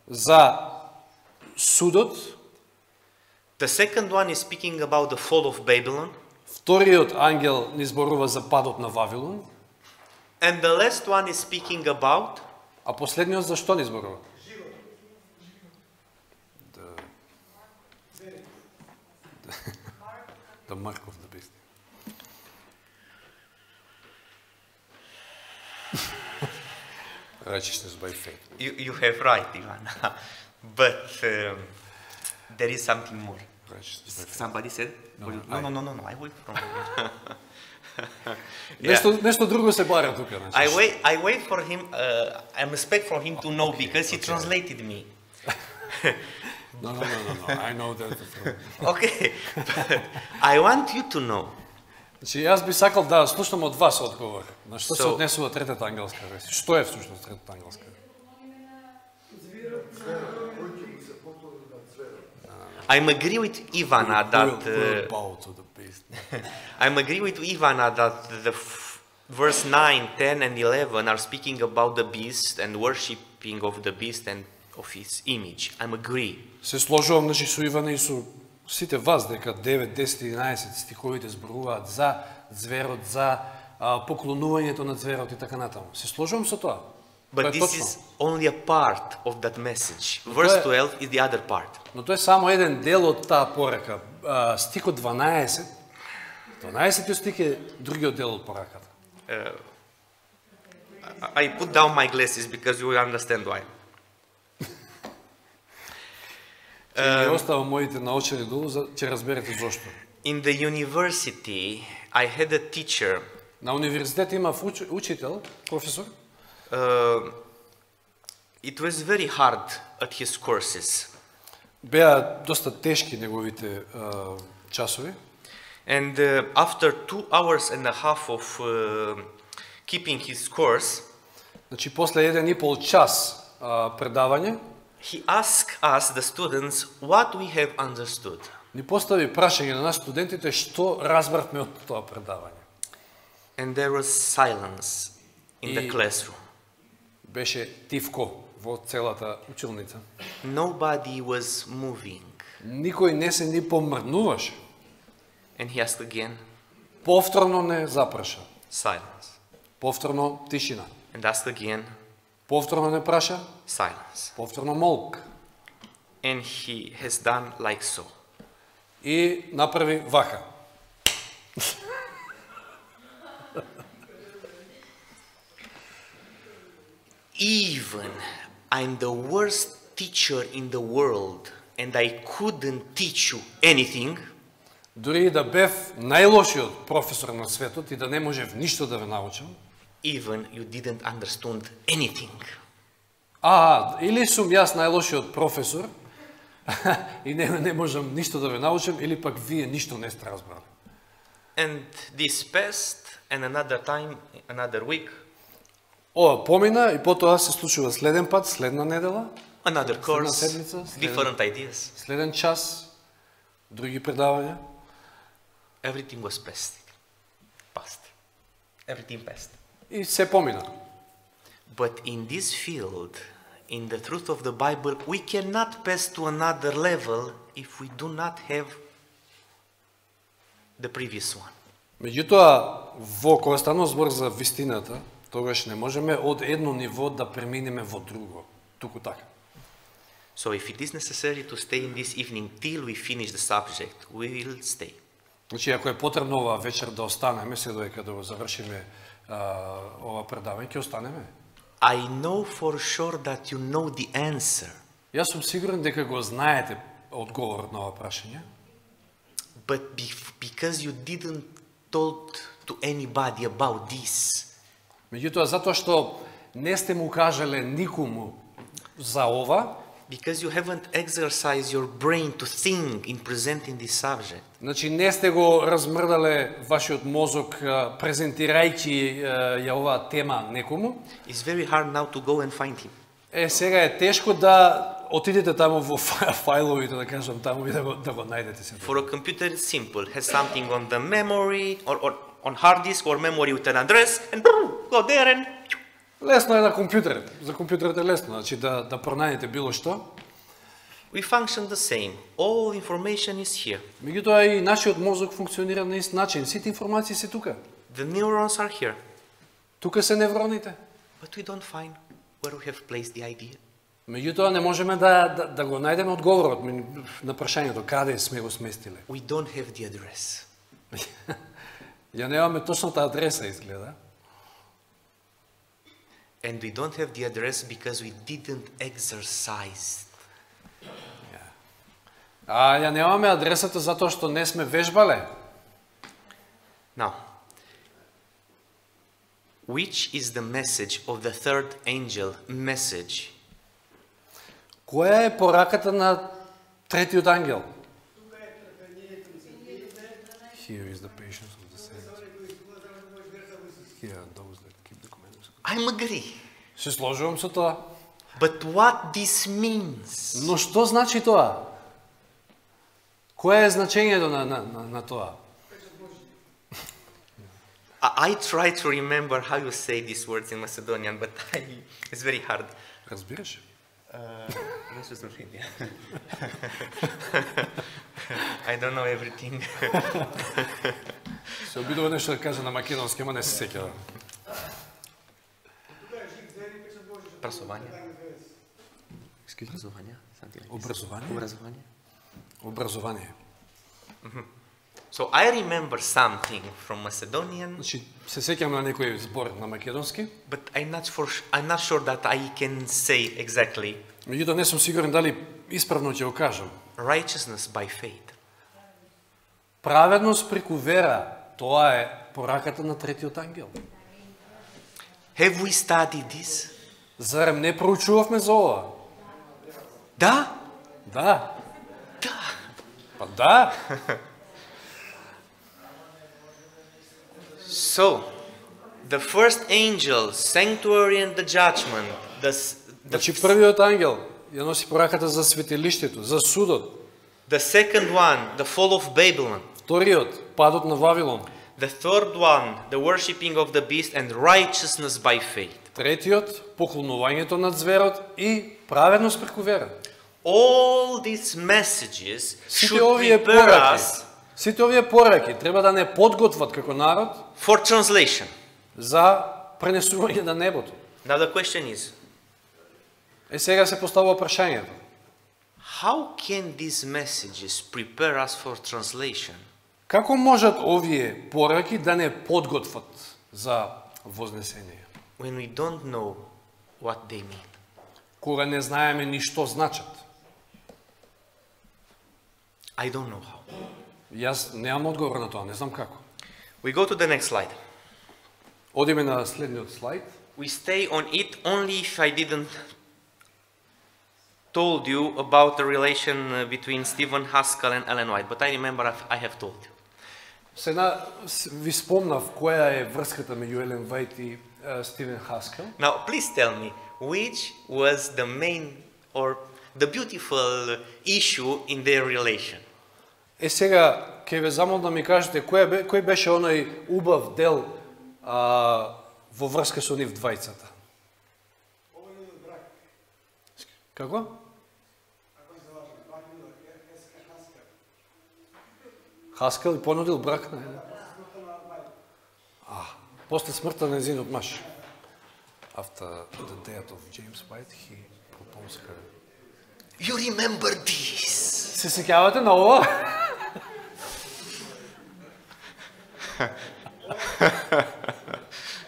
за судот. The second one is speaking about the fall of Babylon. Вториот ангел ни зборува за падот на Вавилон. And the last one is speaking about А последниот за што ни зборува? The mark of the beast. Righteousness by faith. you have right, Ivan. But there is something more. Righteousness by faith. Somebody said? No. I wait from. Нешто друго се бара тука, значи. I wait for him. I'm expect for him to know because he translated me. No. I know that. Okay, but I want you to know. Значи, јас би сакал да слушам од вас одговор. На што се So- однесува третата ангелска вест? Што е всушност третата ангелска вест? I'm agree with Ivana that We'll bow to the beast. I'm agree with Ivana that the verse 9, 10, and 11 are speaking about the beast and worshipping of the beast and of his image. I'm agree. Се сложувам, значи, со Ивана и со сите вас дека 9, 10, 11 стиховите зборуваат за зверот, за поклонувањето на зверот и така натаму. Се сложувам со тоа. Тоа But е this точно. is only a part of that message. Verse 12 is the other part. Но тоа е само еден дел од таа порака. Стихот 12, 12 стих е другиот дел од пораката. I put down my glasses because you will understand why. Ќе оставам моите наочени долу, ќе разберете зошто. In the university, I had a teacher. На универзитет имав учител, професор. It was very hard at his courses. Беа доста тешки неговите часови. And after 2 hours and a half of keeping his course, Значи, после 1,5 час предавање, he asked us, the students, what we have understood. ни постави прашање на нас студентите што разбравме од тоа предавање. And there was silence in the И- classroom. Беше тивко во целата училница. Nobody was moving. Никој не се ни помрднуваше. And he asked again, Повторно не запраша. silence. Повторно тишина. And asked again, Повторно не праша. silence. Повторно молк. And he has done like so. И направи вака. Even I'm the worst teacher in the world and I couldn't teach you anything, Дури и да бев најлошиот професор на светот и да не можев ништо да ве научам, even you didn't understand anything. Или сум јас најлошиот професор и не можам ништо да ве научам, или пак вие ништо не сте разбрали. And this passed, and another time, another week, Ова помина и потоа се случува следен пат, следна недела, another course, седмица, different ideas. следен час, други предавања. Everything was passed. Everything passed. И се помина. But in this field, in the truth of the Bible, we cannot pass to another level if we do not have the previous one. Меѓутоа, кога станува збор за вистината, тогаш не можеме од едно ниво да преминеме во друго. Туку така. So if it is necessary to stay in this evening till we finish the subject, we will stay. Значи, ако е потребно оваа вечер да останеме, се додека да го завршиме ова предавање, ќе останеме. I know for sure that you know the answer, Јас сум сигурен дека го знаете одговорот на ова прашање, but because you didn't told to anybody about this, меѓутоа затоа што не сте му кажале никому за ова, because you haven't exercised your brain to think in presenting this subject, значи не сте го размрдале вашиот мозок презентирајќи ја оваа тема некому, it's very hard now to go and find him. Сега е тешко да отидете таму во фајловите, да кажам, таму и да го најдете се. For a computer, it's simple. Has something on the memory or on hard disk or memory with an address, and go there and. Лесно е на компјутер. За компјутерот е лесно, значи да пронајдете било што. We function the same. All information is here. Меѓутоа и нашиот мозок функционира на ист начин. Сите информации се тука. The neurons are here, Тука се невроните. but we don't find where we have placed the idea. Меѓутоа не можеме да го најдеме одговорот на прашањето каде сме го сместиле. We don't have the address. Ја немаме точната адреса, изгледа. And we don't have the address because we didn't exercise. Ја немаме адресата затоа што не сме вежбале. Now, which is the message of the third angel message? Која е пораката на третиот ангел? Here is the patience of the saints. Here are those that keep the commandments. I'm agree. Се сложувам со тоа. But what this means? Но што значи тоа? Кое е значењето на тоа? I try to remember how you say these words in Macedonian, but it's very hard. Разбираш? I don't know everything. Се обидува нешто да кажа на македонски, ама не се сеќавам. Образование. Образование? Образование. So I remember something from Macedonian, Значи, се сеќавам на некој збор на македонски, but I'm not sure that I can say exactly. меѓутоа не сум сигурен дали исправно ќе го кажам. Righteousness by faith. Праведност преку вера, тоа е пораката на третиот ангел. Have we studied this? Зарем не проучувавме за ова? Да? Да. Па да. So, the first angel, sanctuary and the judgment, Значи првиот ангел ја носи пораката за светилиштето, за судот. the second one, the fall of Babylon, Вториот, падот на Вавилон. the third one, the worshipping of the beast and righteousness by faith. Третиот, поклонувањето на зверот и праведност преку вера. All these messages Сите should овие prepare пораки, us сите овие пораки треба да не подготват како народ for translation. за пренесување на небото. Now the question is, Сега се поставува прашањето. how can these messages prepare us for translation? Како можат овие пораки да не подготват за вознесение? When we don't know what they mean. Кога не знаеме ни што значат. I don't know how. Јас немам одговор на тоа, не знам како. We go to the next slide. Одиме на следниот слайд. We stay on it only if I didn't told you about the relation between Stephen Haskell and Ellen White, but I remember I have told you. Сега ви спомнав која е врската меѓу Елен Вајт и Стивен Хаскел. Now, please tell me, which was the main or the beautiful issue in their relation? Сега ќе ве замолам да ми кажете кој беше оној убав дел во врска со нив двајцата. Како? Хаскел и понудил брак на после смртта на незиниот маж. After the death of James White, he proposed her. You remember this? Се сеќавате на ова?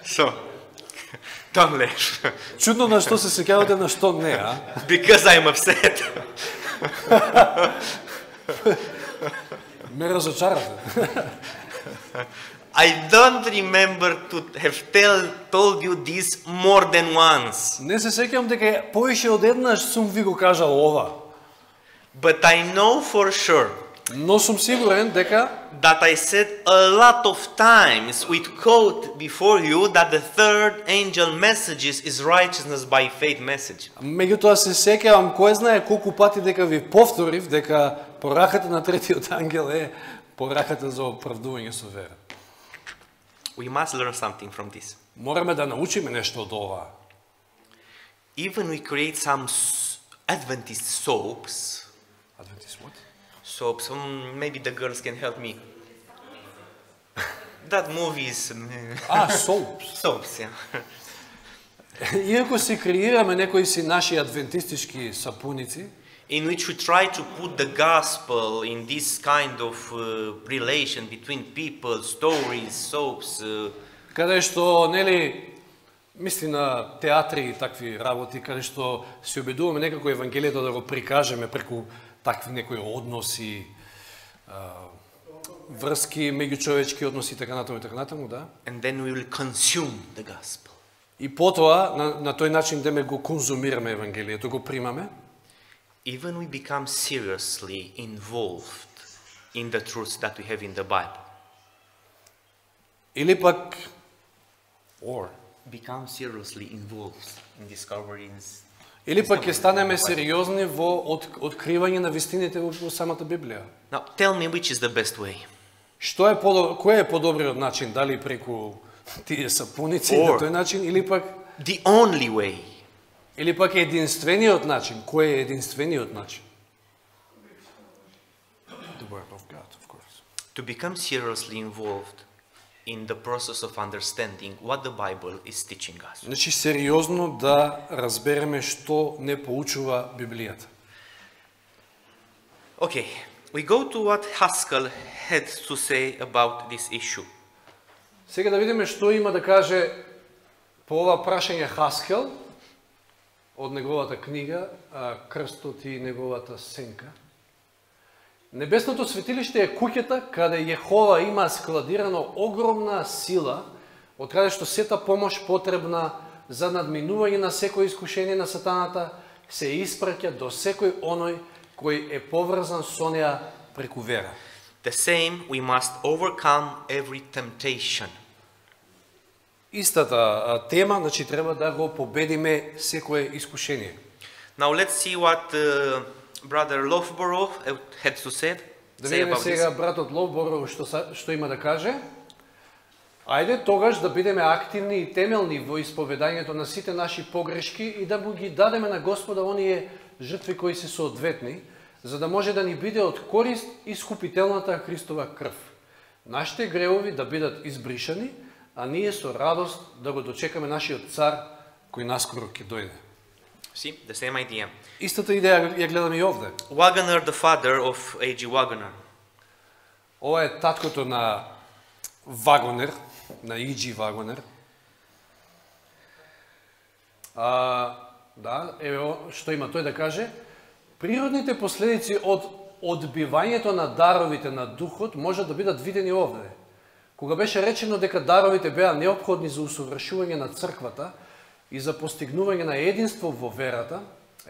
So, don't laugh. Чудно на што се сеќавате, на што не, а? Because I'm upset. Ме разочарате. I don't remember to have told you this more than once. Не се сеќавам дека повише од еднаш сум ви го кажал ова. But I know for sure Но сум сигурен дека that I said a lot of times with quote before you that the third angel messages is righteousness by faith message. меѓутоа се сеќавам кој знае колку пати дека ви повторив дека пораката на третиот ангел е пораката за оправдување со вера. We must learn something from this. Мораме да научиме нешто од ова. Even we create some Adventist soaps. Adventist what? Soaps, maybe the girls can help me. That movie is... Soaps. Soaps, yeah. Иако се креираме некои си наши адвентистички сапуници, in which we try to put the gospel in this kind of relation between people, stories, soaps. Каде што, нели, мисли на театри и такви работи, каде што се обидуваме некако Евангелието да го прикажеме преку такви некои односи, врски, меѓучовечки односи, така натаму, да. And then we will consume the gospel. И потоа, на тој начин деме го конзумираме Евангелието, го примаме. Even we become seriously involved in the truths that we have in the Bible. Или пак, become seriously involved in discovering. Или пак ќе станеме сериозни во откривање на вистините во самата Библија. Now, tell me which is the best way. Кој е подобриот начин, дали преку тие сапуници на тој начин, или пак the only way. Или пак единствениот начин. Кој е единствениот начин? The word of God, of course. To become seriously involved in the process of understanding what the Bible is teaching us. Значи сериозно да разбереме што не поучува Библијата. Okay, we go to what Haskell had to say about this issue. Сега да видиме што има да каже по ова прашање Хаскел од неговата книга Крстот и неговата сенка. Небесното светилиште е куќата каде Јехова има складирано огромна сила, од каде што сета помош потребна за надминување на секој искушение на сатаната се испраќа до секој оној кој е поврзан со неа преку вера. The same, we must overcome every temptation. Истата тема, значи треба да го победиме секое искушение. Now let's see what brother Loughborough had to say. Да видиме сега братот Лофборо што има да каже. Ајде тогаш да бидеме активни и темелни во исповедањето на сите наши погрешки и да му ги дадеме на Господа оние жртви кои се соодветни, за да може да ни биде од корист искупителната Христова крв. Нашите гревови да бидат избришани, а ние со радост да го дочекаме нашиот цар кој наскоро ќе дојде. See, the same idea. Истата идеја ја гледаме и овде. Waggoner, the father of A.G. Waggoner. Ова е таткото на Вагонер, на И.Г. Вагонер. Да, еве што има тој да каже. Природните последици од одбивањето на даровите на Духот може да бидат видени овде. Кога беше речено дека даровите беа неопходни за усовршување на црквата и за постигнување на единство во верата,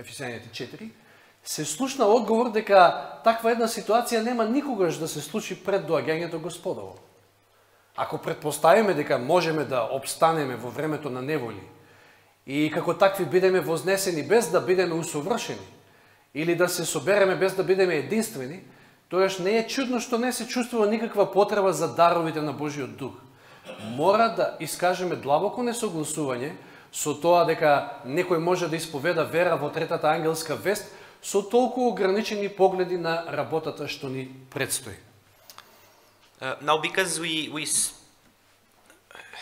Ефесијаните 4, се слушна одговор дека таква една ситуација нема никогаш да се случи пред доаѓањето Господово. Ако предпоставиме дека можеме да обстанеме во времето на неволи и како такви бидеме вознесени без да бидеме усовршени или да се собереме без да бидеме единствени, тоаш не е чудно што не се чувствува никаква потреба за даровите на Божиот Дух. Мора да искажеме длабоко несогласување со тоа дека некој може да исповеда вера во третата ангелска вест со толку ограничени погледи на работата што ни предстои. Now, because we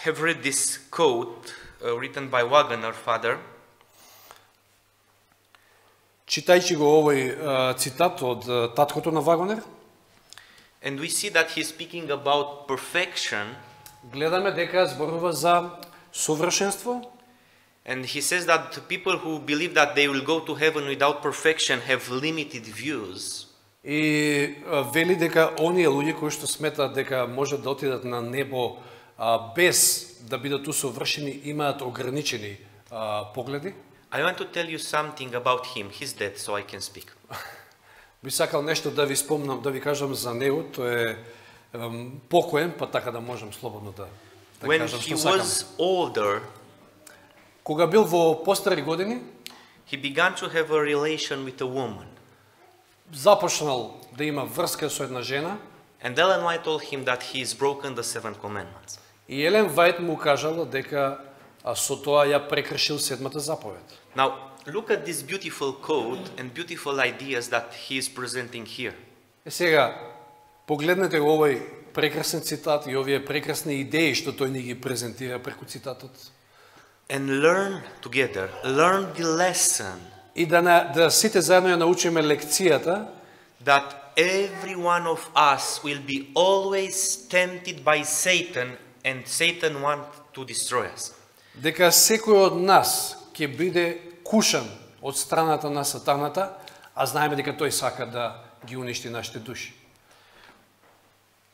have read this quote written by Wagner, father, Читајќи го овој цитат од таткото на Вагонер, and we see that he's speaking about perfection, гледаме дека зборува за совршенство, and he says that people who believe that they will go to heaven without perfection have limited views. и вели дека оние луѓе кои што сметаат дека можат да отидат на небо без да бидат усовршени имаат ограничени погледи. I want to tell you something about him. He's dead, so I can speak. Би сакал нешто да ви спомнам, да ви кажам за него, тој е покоен, па така да можам слободно да When кажам he што сакам. was older, Кога бил во постари години, he began to have a relation with a woman. започнал да има врска со една жена, And Ellen White told him that he's broken the 7 commandments. и Елен Вајт му кажала дека со тоа ја прекршил седмата заповед. Now, look at this beautiful quote and beautiful ideas that he is presenting here. Сега, погледнете го овој прекрасен цитат и овие прекрасни идеи што тој ни ги презентира преку цитатот. And learn together, learn the lesson И да сите заедно ја научиме лекцијата, that every one of us will be always tempted by Satan and Satan wants to destroy us. дека секој од нас ќе биде кушан од страната на сатаната, а знаеме дека тој сака да ги уништи нашите души.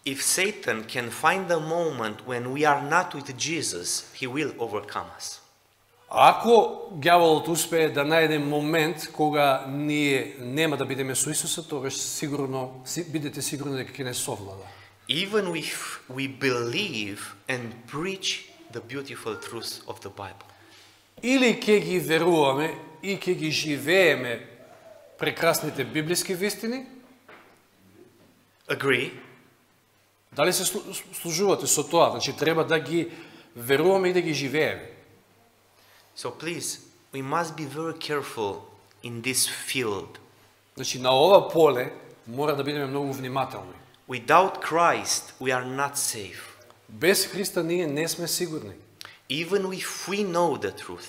If Satan can find a moment when we are not with Jesus, he will overcome us. Ако ѓаволот успее да најде момент кога ние нема да бидеме со Исуса, тогаш сигурно бидете сигурни дека ќе не совлада. Even if we believe and preach the beautiful truths of the Bible. Или ќе ги веруваме и ќе ги живееме прекрасните библиски вистини. Agree? Дали се служувате со тоа? Значи треба да ги веруваме и да ги живееме. So please, we must be very careful in this field. Значи на ова поле мора да бидеме многу внимателни. Without Christ, we are not safe. Без Христа ние не сме сигурни. Even if we know the truth,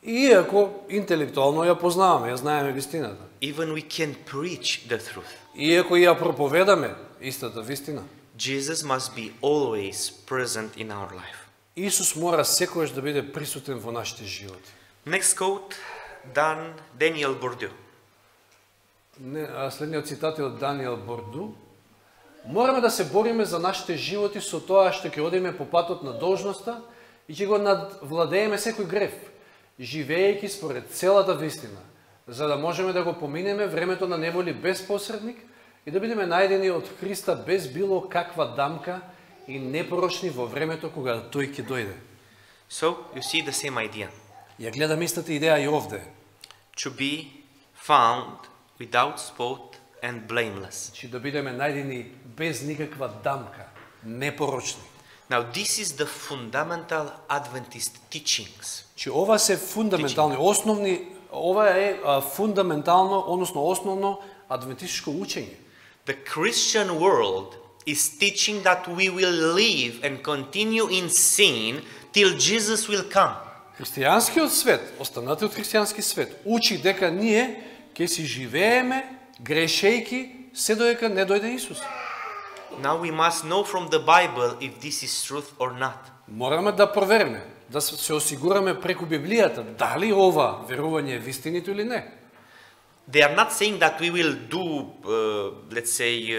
Иако интелектуално ја познаваме, ја знаеме вистината. even we can preach the truth, Иако ја проповедаме истата вистина, Jesus must be always present in our life. Исус мора секогаш да биде присутен во нашите животи. Next quote, Daniel Bourdieu. Следниот цитат е од Даниел Борду. Мораме да се бориме за нашите животи со тоа што ќе одиме по патот на должноста и ќе го надвладееме секој греф, живеејќи според целата вистина, за да можеме да го поминеме времето на неволи без посредник и да бидеме најдени од Христа без било каква дамка и непорочни во времето кога тој ќе дојде. So, you see the same idea. Ја гледам истата идеја и овде. To be found without spot and blameless. Че да бидеме најдени без никаква дамка, непорочни. Now, this is the fundamental Adventist teachings. Че ова се фундаментални, основни, ова е фундаментално, односно основно адвентистичко учење. The Christian world is teaching that we will live and continue in sin till Jesus will come. Христијанскиот свет, останатиот христијански свет, учи дека ние ќе си живееме грешејки се додека не дојде Исус. Now we must know from the Bible if this is truth or not. Мораме да провериме, да се осигураме преку Библијата, дали ова верување е вистинито или не. They are not saying that we will do, let's say,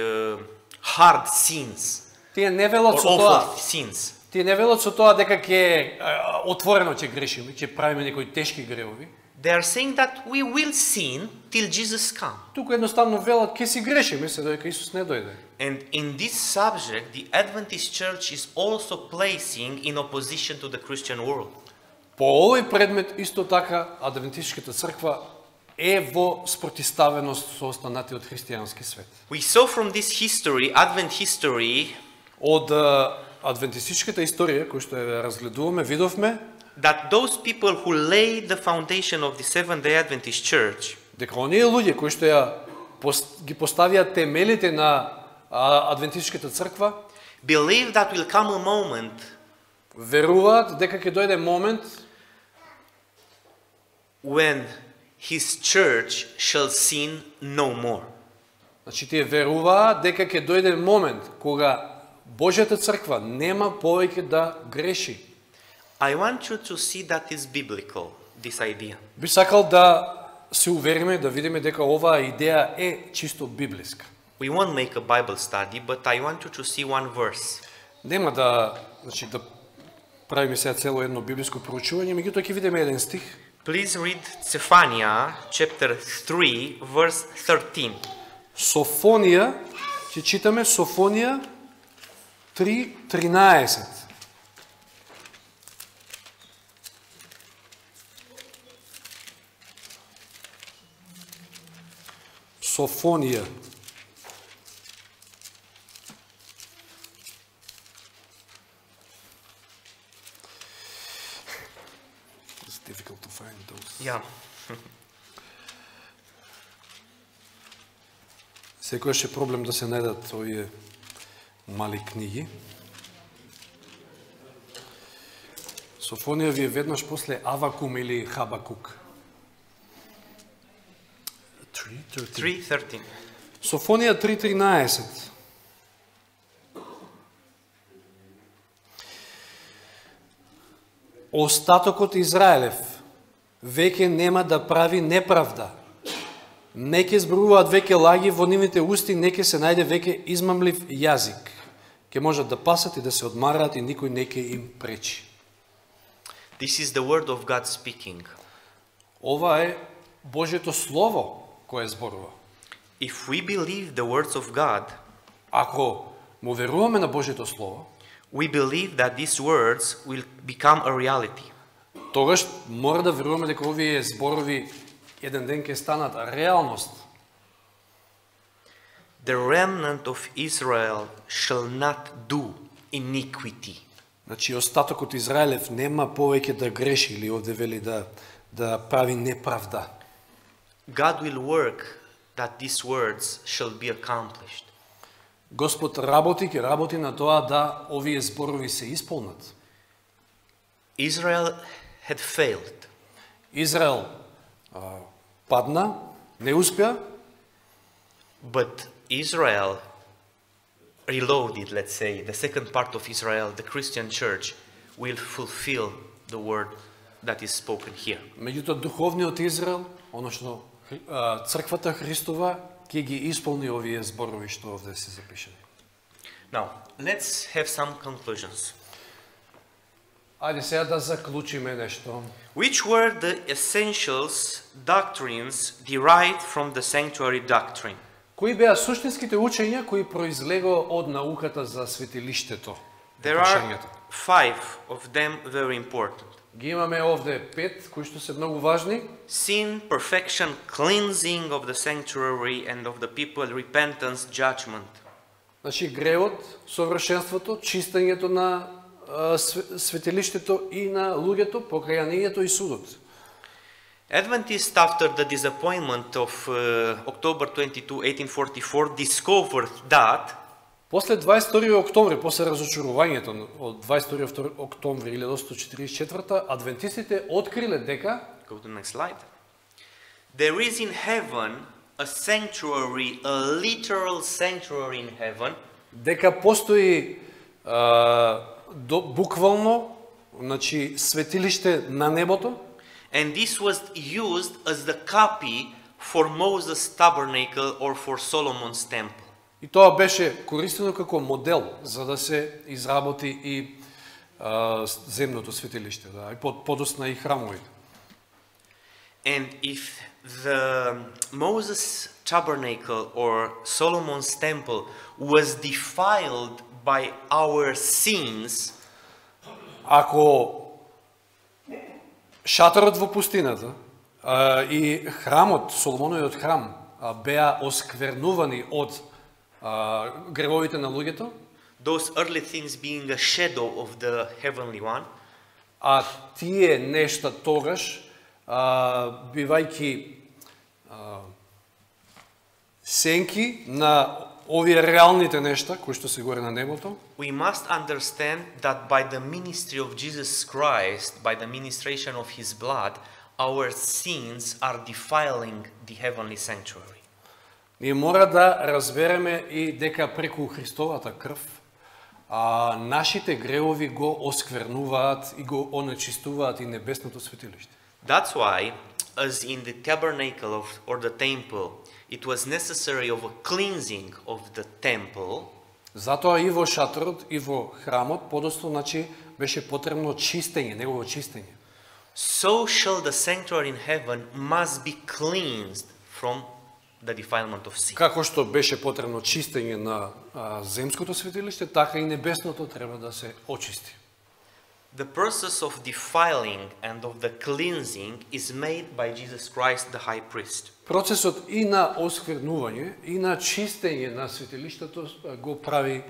hard sins Тие не велат or со тоа. awful sins. Тие не велат со тоа дека ќе отворено ќе грешиме, ќе правиме некои тешки гревови. They are saying that we will sin till Jesus comes. Туку едноставно велат ќе си грешиме се додека Исус не дојде. And in this subject, the Adventist Church is also placing in opposition to the Christian world. По овој предмет исто така Адвентистичката црква е во спротиставеност со останатиот христијански свет. We saw from this history, Advent history, Од адвентистичката историја која што ја разгледуваме, видовме that those people who laid the foundation of the Seventh-day Adventist Church дека оние луѓе кои што ги поставија темелите на адвентистичката црква believe that will come a moment веруваат дека ќе дојде момент when his church shall sin no more. Значи тие веруваат дека ќе дојде момент кога Божјата црква нема повеќе да греши. I want you to see that is biblical, this idea. Би сакал да се увериме, да видиме дека оваа идеја е чисто библиска. We won't make a Bible study, but I want you to see one verse. Нема да, значи, да правиме сега цело едно библиско проучување, меѓутоа ќе видиме еден стих. Please read Zephaniah chapter 3, verse 13. Софонија, ќе читаме Софонија 3:13. Софонија. It's difficult to find those. Yeah. Секојаш е проблем да се најдат овие мали книги. Софонија ви е веднаш после Авакум или Хабакук. 3:13. Софонија 3:13. Остатокот Израелев веќе нема да прави неправда. Не ќе зборуваат веќе лаги во нивните усти, не ќе се најде веќе измамлив јазик. Ќе можат да пасат и да се одмараат и никој не ќе им пречи. This is the word of God speaking. Ова е Божјето слово кое зборува. If we believe the words of God, Ако му веруваме на Божјето слово, we believe that these words will become a reality. тогаш мора да веруваме дека овие зборови еден ден ќе станат реалност. The remnant of Israel shall not do iniquity. Значи остатокот Израелев нема повеќе да греши или овде вели да прави неправда. God will work that these words shall be accomplished. Господ ќе работи на тоа да овие зборови се исполнат. Israel had failed. Израел падна, не успеа, But Israel reloaded, let's say, the second part of Israel, the Christian church, will fulfill the word that is spoken here. меѓутоа духовниот Израел, оно што црквата Христова ќе ги исполни овие зборови што овде се запишани. Now, let's have some conclusions. Ајде сега да заклучиме нешто. Which were the essentials doctrines derived from the sanctuary doctrine? Кои беа суштинските учења кои произлего од науката за светилиштето? There are 5 of them very important. Ги имаме овде 5 кои што се многу важни. Sin, perfection, cleansing of the sanctuary and of the people, repentance, judgment. Значи гревот, совршенството, чистењето на светилиштето и на луѓето, покајанието и судот. Adventists, after the disappointment of October 22, 1844, discovered that После 22 октомври, после разочарувањето од 22 октомври 1844, адвентистите откриле дека go to the next slide. There is in heaven a sanctuary, a literal sanctuary in heaven, дека постои буквално, значи светилиште на небото, and this was used as the copy for Moses' tabernacle or for Solomon's temple. И тоа беше користено како модел за да се изработи и земното светилиште, да, и подосна и храмовите. And if the Moses' tabernacle or Solomon's temple was defiled by our sins, ако шаторот во пустината и храмот, Соломоновиот храм, беа осквернувани од гревовите на луѓето, those earthly things being a shadow of the heavenly one, а тие нешта тогаш, бивајќи сенки на овие реалните нешта кои што се горе на небото, we must understand that by the ministry of Jesus Christ, by the ministration of his blood, our sins are defiling the heavenly sanctuary. ние мора да разбереме и дека преку Христовата крв нашите гревови го осквернуваат и го онечистуваат и небесното светилиште. That's why, as in the tabernacle or the temple, it was necessary of a cleansing of the temple. Затоа и во шаторот и во храмот подосно, значи, беше потребно чистење, негово чистење. So shall the sanctuary in heaven must be cleansed from the defilement of sin. Како што беше потребно чистење на земското светилиште, така и небесното треба да се очисти. The process of defiling and of the cleansing is made by Jesus Christ the high priest. Процесот и на осквернување и на чистење на светилиштето го прави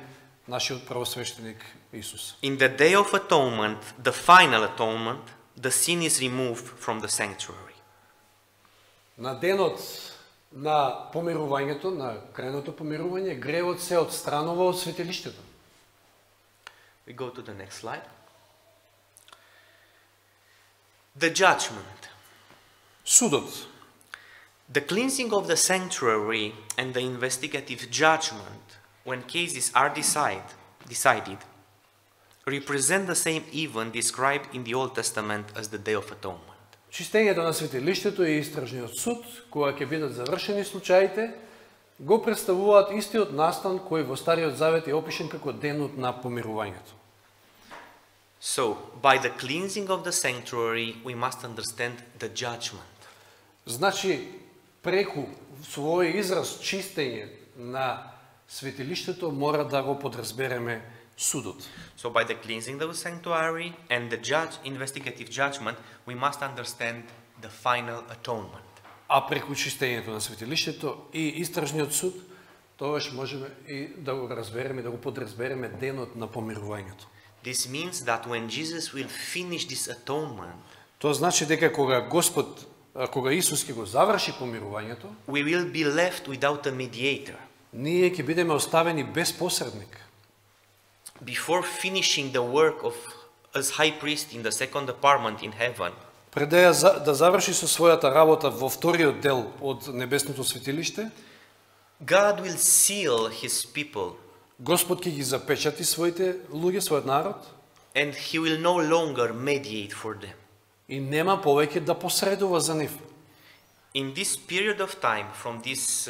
нашиот првосвещеник Исус. In the day of atonement, the final atonement, the sin is removed from the sanctuary. На денот на помирувањето, на крајното помирување, гревот се отстранува од светилиштето. We go to the next slide. The judgment. Судот. The cleansing of the sanctuary and the investigative judgment, when cases are decided, represent the same event described in the Old Testament as the Day of Atonement. Чистењето на светилиштето и истражниот суд, кога ќе бидат завршени случаите, го представуваат истиот настан кој во Стариот Завет е опишен како денот на помирувањето. So, by the cleansing of the sanctuary, we must understand the judgment. Значи, преку свој израз чистење на светилиштето мора да го подразбереме судот. So, by the cleansing of the sanctuary and the investigative judgment, we must understand the final atonement. А преку чистењето на светилиштето и истражниот суд, тогаш можеме и да го разбереме, да го подразбереме денот на помирувањето. This means that when Jesus will finish this atonement, Тоа значи дека кога Исус ќе го заврши помирувањето, we will be left without a mediator. ние ќе бидеме оставени без посредник. Before finishing the work of as high priest in the second department in heaven, Пред да заврши со својата работа во вториот дел од небесното светилиште, God will seal his people, Господ ќе ги запечати своите луѓе, својот народ, and he will no longer mediate for them. и нема повеќе да посредува за нив. In this period of time, from this,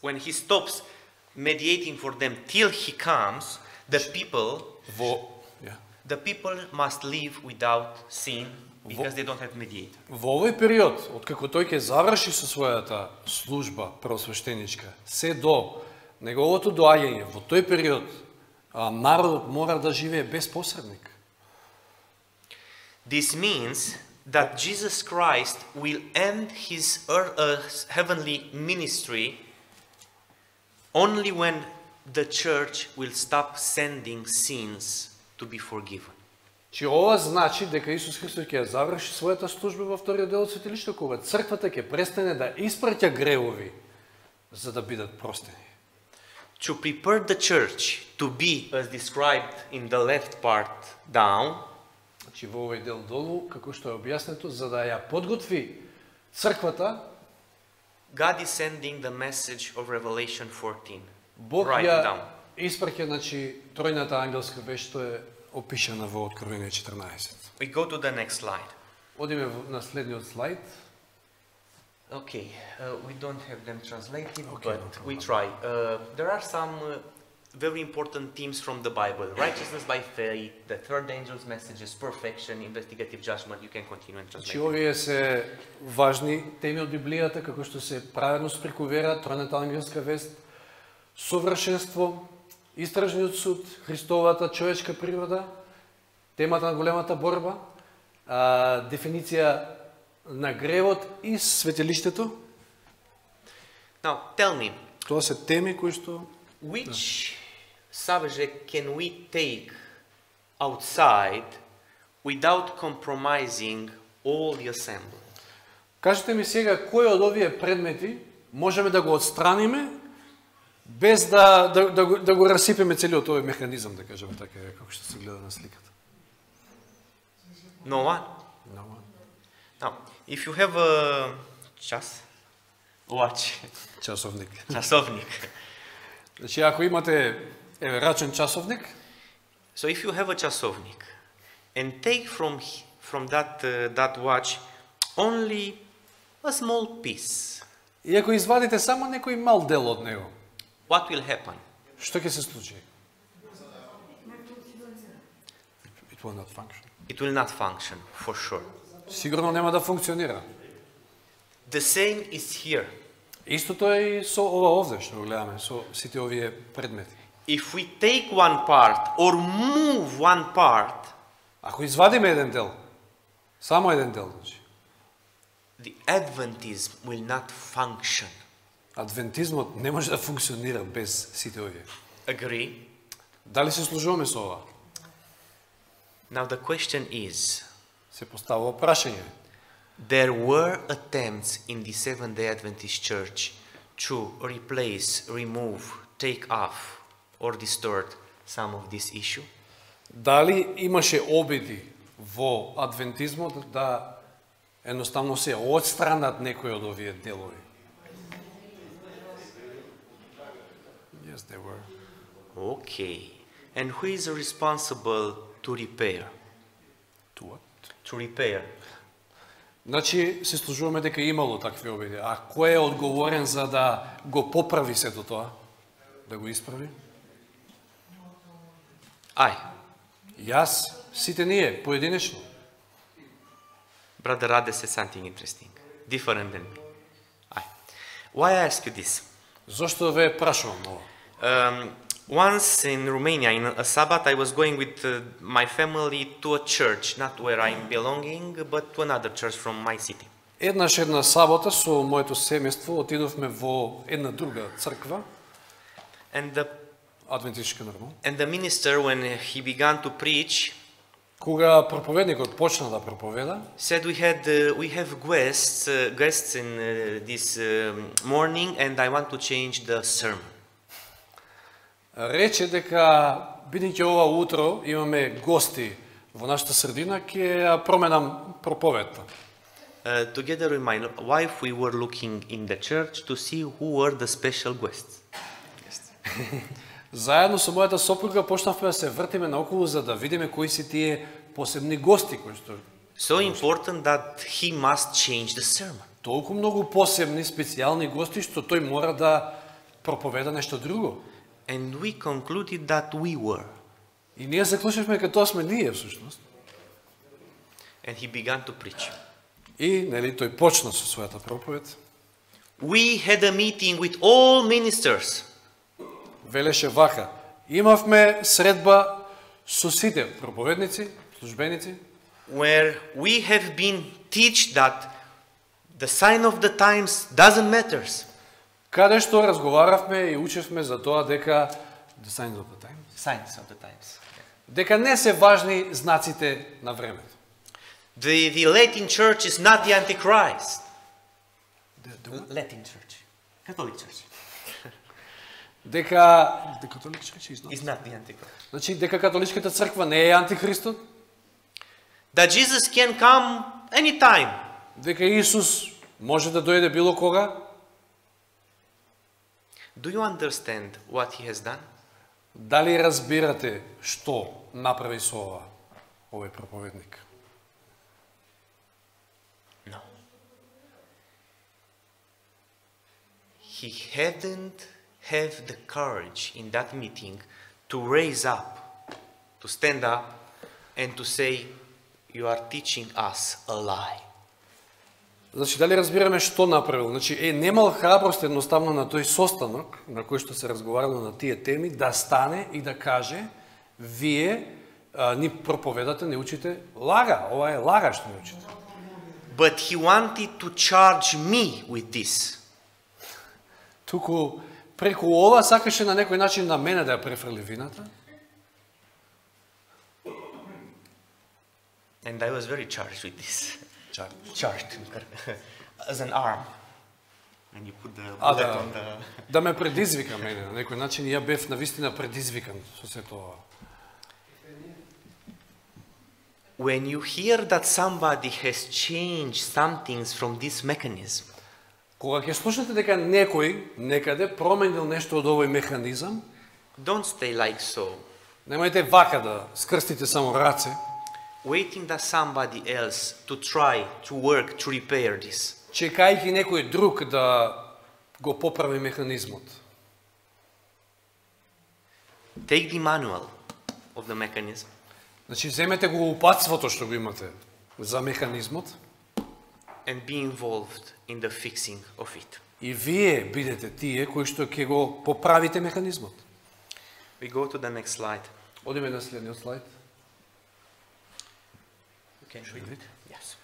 when he stops mediating for them till he comes, the people must live without sin because they don't have mediator. Во овој период, откако тој ќе заврши со својата служба првосвещеничка, се до неговото доаѓање, во тој период, народот мора да живее без посредник. This means that Jesus Christ will end his heavenly ministry only when the church will stop sending sins to be forgiven. Че ова значи дека Исус Христос ќе заврши својата служба во вториот дел од светилиштето, кога црквата ќе престане да испраќа гревови за да бидат простени. To prepare the church to be, as described in the left part down, Значи во овој дел долу, како што е објаснето, за да ја подготви црквата, God is sending the message of Revelation 14. Бог Write ја it down. испраќа, значи, тројната ангелска вест, што е опишана во Откровение 14. We go to the next slide. Одиме на следниот слайд. Okay, we don't have them translated, Okay, no but problem. we try. There are some very important themes from the Bible. Righteousness by faith, the third angel's messages, perfection, investigative judgment. You can continue and translate. Значи, овие се важни теми од Библијата, како што се праведност преку вера, тројната ангелска вест, совршенство, истражниот суд, Христовата човечка природа, темата на големата борба, дефиниција на гревот и светилиштето. Now, tell me, Тоа се теми кои што which subject can we take outside without compromising all the assembly? Кажете ми сега кој од овие предмети можеме да го отстраниме без да го расипеме целиот овој механизам, да кажеме така, како што се гледа на сликата. No one. No. Now, if you have a watch, Часовник. часовник. Значи, ако имате рачен часовник, So if you have a часовник and take from that watch only a small piece, и ако извадите само некој мал дел од него, what will happen? што ќе се случи? It will not function. It will not function, for sure. Сигурно нема да функционира. The same is here. Истото е и со ова овде што го гледаме, со сите овие предмети. If we take one part or move one part, Ако извадиме еден дел, само еден дел, значи, the Adventism will not function. адвентизмот не може да функционира без сите овие. Agree? Дали се служуваме со ова? Now the question is, Се поставува прашање. there were attempts in the Seventh-day Adventist Church to replace, remove, take off, or distort some of this issue? Дали имаше обиди во адвентизмот да едноставно се отстранат некои од овие делови? Yes, they were. Okay. And who is responsible to repair? To what? To repair. Значи, се служуваме дека имало такви обиди. А кој е одговорен за да го поправи сето тоа? Да го исправи? I. Јас, сите ние, поединечно. Brother Rade said something interesting, different than me. I. Why I ask you this? Зошто ве прашувам ова? Once in Romania, in a Sabbath, I was going with my family to a church, not where I'm belonging, but to another church from my city. Една сабота со моето семејство отидовме во една друга црква, And the адвентистичка нормално. And the minister, when he began to preach, Кога проповедникот почна да проповеда, said we have guests in this morning, and I want to change the sermon. рече дека бидејќи ова утро имаме гости во нашата средина, ќе ја променам проповедта. Together with my wife, we were looking in the church to see who were the special guests. Заедно со мојата сопруга почнавме да се вртиме наоколу за да видиме кои се тие посебни гости кои што So important that he must change the sermon. толку многу посебни, специјални гости што тој мора да проповеда нешто друго. And we concluded that we were. И ние заклучивме дека тоа сме ние всушност. And he began to preach. И нели тој почна со својата проповед. We had a meeting with all ministers. Велеше вака: имавме средба со сите проповедници, службеници, Where we have been teach that the sign of the times doesn't matter. каде што разговаравме и учевме за тоа дека the signs of the times, Signs of the times. дека не се важни знаците на времето. The Latin Church is not the Antichrist. Latin Church. Catholic Church. Дека the Catholic Church is Is not the Antichrist. Значи дека католичката црква не е антихристот, That Jesus can come anytime. дека Исус може да дојде било кога. Do you understand what he has done? Дали разбирате што направи со ова овој проповедник? No. he hadn't have the courage in that meeting to raise up, to stand up and to say, you are teaching us a lie. Значи, дали разбираме што направил? Значи, немал храброст едноставно на тој состанок, на кој што се разговарало на тие теми, да стане и да каже, вие ни проповедате, не учите лага. Ова е лага што ни учите. But he wanted to charge me with this. Туку преку ова сакаше на некој начин на мене да ја префрли вината. And I was very charged with this. Charged. As an arm. And you put the bullet on the... Да ме предизвика мене, на некој начин ја бев навистина предизвикан со се тоа. When you hear that somebody has changed some things from this mechanism, Кога ќе слушнете дека некој некаде променил нешто од овој механизам, don't stay like so, немајте вака да скрстите само раце, waiting that somebody else to try to work to repair this. чекајќи некој друг да го поправи механизмот. Take the manual of the mechanism Значи, земете го упатството што го имате за механизмот and be involved in the fixing of it. и вие бидете тие кои што ќе го поправите механизмот. We go to the next slide. Одиме на следниот слайд. You can read it? Yes.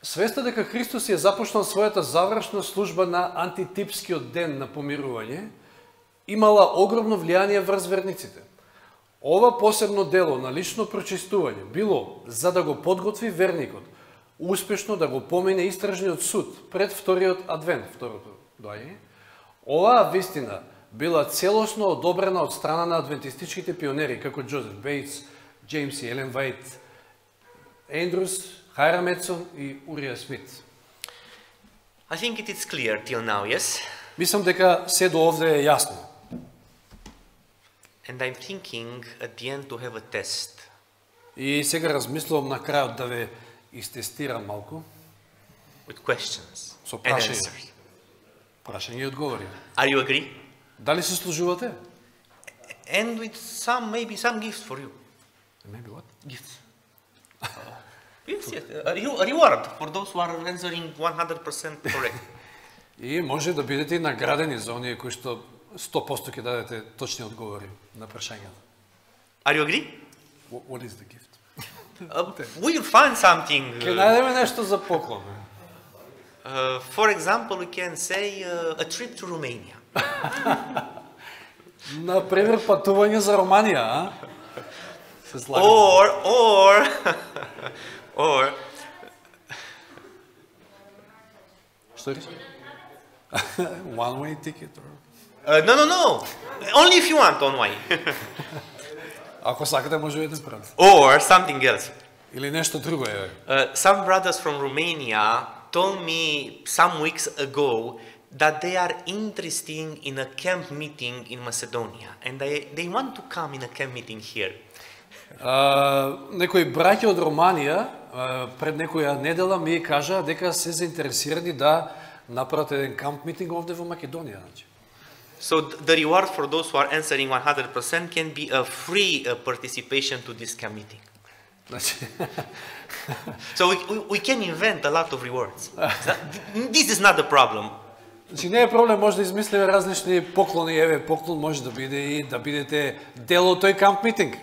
Свеста дека Христос ја започнал својата завршна служба на антитипскиот ден на помирување, имала огромно влијание врз верниците. Ова посебно дело на лично прочистување било за да го подготви верникот, успешно да го помине истражниот суд пред вториот адвент, второто доаѓање. Оваа вистина била целосно одобрена од страна на адвентистичките пионери, како Джозеф Бейтс, Джеймс и Елен Вајт, Ендрус, Хайрам Едсон и Урија Смит. I think it is clear till now, yes? Мислам дека се до овде е јасно. And I'm thinking at the end to have a test. И сега размислувам на крајот да ве истестирам малку With questions со and прашање. answers. Прашање и одговори. Are you agree? Дали се служувате? And with maybe some gifts for you. Maybe what? Gifts. Yes, yes. A reward for those who are answering 100% correct. И може да бидете наградени за оние кои што 100% ќе дадете точни одговори на прашањата. Are you agree? What is the gift? We'll find something. Ќе најдеме нешто за поклон. For example, we can say a trip to Romania. Например, патување за Романија, а? Се слагам. Or Што рече? One way ticket or... no. Only if you want on way. Ако сакате може еден прав. Or something else. Или нешто друго е. Some brothers from Romania told me some weeks ago that they are interested in a camp meeting in Macedonia and they want to come in a camp meeting here. Некои браќа од Романија пред некоја недела ми кажа дека се заинтересирани да направат еден камп митинг овде во Македонија. So the reward for those who are answering 100% can be a free participation to this camp meeting. So we can invent a lot of rewards. This is not the problem. Значи не е проблем, може да измислиме различни поклони, еве поклон може да биде и да бидете дел од тој камп митинг.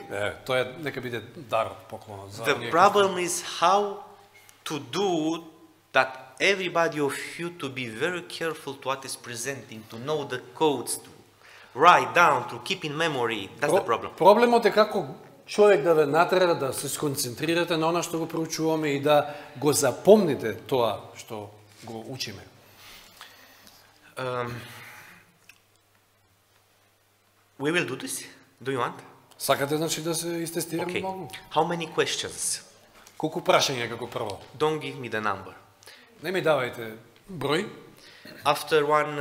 Тоа нека биде дар поклонот за The problem is how to do that everybody of you to be very careful to what is presenting, to know the codes, to write down, to keep in memory. That's the problem. Проблемот е како човек да ве натера да се сконцентрирате на она што го проучуваме и да го запомните тоа што го учиме. We will do this. Do you want? Сакате значи да се истестираме Okay. малку? How many questions? Колку прашања како прво? Don't give me the number. Не ми давајте број. After one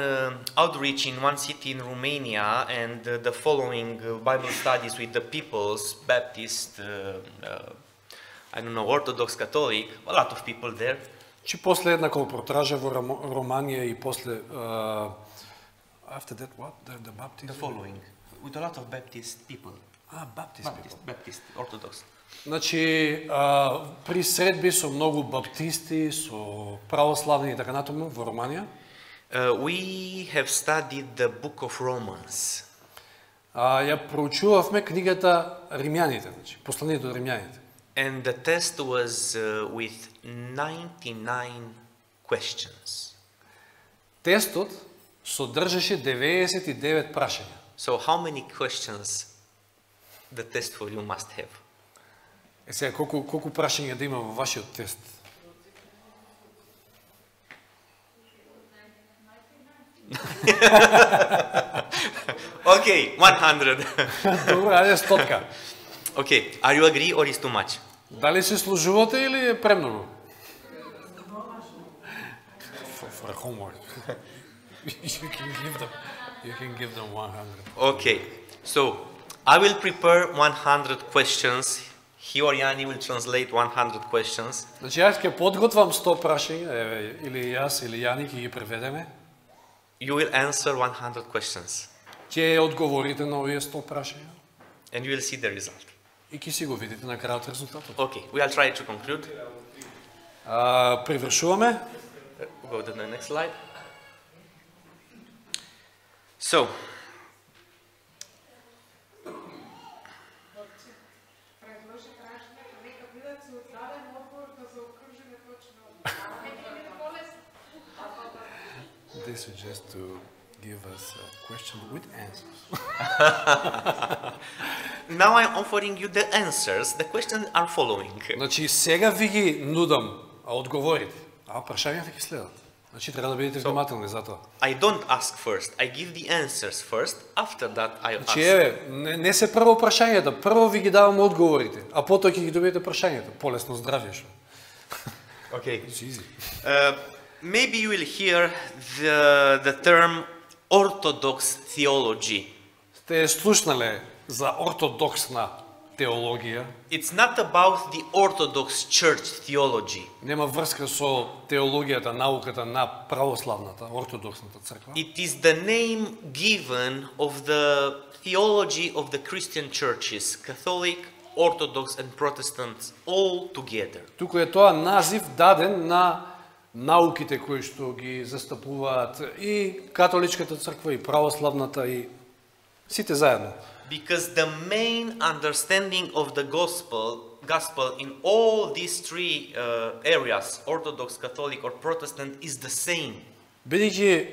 outreach in one city in Romania and the following Bible studies with the peoples, Baptist, I don't know, Orthodox, Catholic, a lot of people there. Че после една колпортража во Романија и после after that what? The Baptist? The following, with a lot of Baptist people. Baptist, Orthodox. Значи, при средби со многу баптисти, со православни и така натаму во Романија. We have studied the book of Romans. Ја проучувавме книгата Римјаните, значи, посланието до Римјаните. And the test was with 99 questions. Тестот содржаше 99 прашања. So how many questions the test for you must have? Сега, колку прашања да има во вашиот тест? Okay, 100. Добро, ајде стотка. Okay, are you agree or is too much? Дали се служувате или е премногу? For homework. You can give them 100. Okay, so I will prepare 100 questions. He or Yanni will translate 100 questions. Значи јас ќе подготвам 100 прашања, или јас или Јани ќе ги преведеме. You will answer 100 questions. Ќе одговорите на овие 100 прашања. And you will see the result. И ќе си го видите на крајот резултатот. Okay, we will try to conclude. Привршуваме. Go to the next slide. So, They suggest to give us a question with answers. now I'm offering you the answers. The questions are following. Значи сега ви ги нудам одговорите, а прашањата ќе следат. Значи треба да бидете внимателни за тоа. I don't ask first. I give the answers first. After that, I ask. Значи еве, не се прво прашањата, прво ви ги давам одговорите, а потоа ќе ги добиете прашањата. Полесно здравје што. Okay. It's easy. Maybe you will hear the term Orthodox theology. Сте слушнале за ортодоксна теологија? It's not about the Orthodox Church theology. Нема врска со теологијата, науката на православната, ортодоксната црква. It is the name given of the theology of the Christian churches, Catholic, Orthodox and Protestants all together. Туку е тоа назив даден на науките кои што ги застапуваат и католичката црква и православната и сите заедно. Because the main understanding of the gospel in all these three areas, Orthodox, Catholic or Protestant, is the same. Бидејќи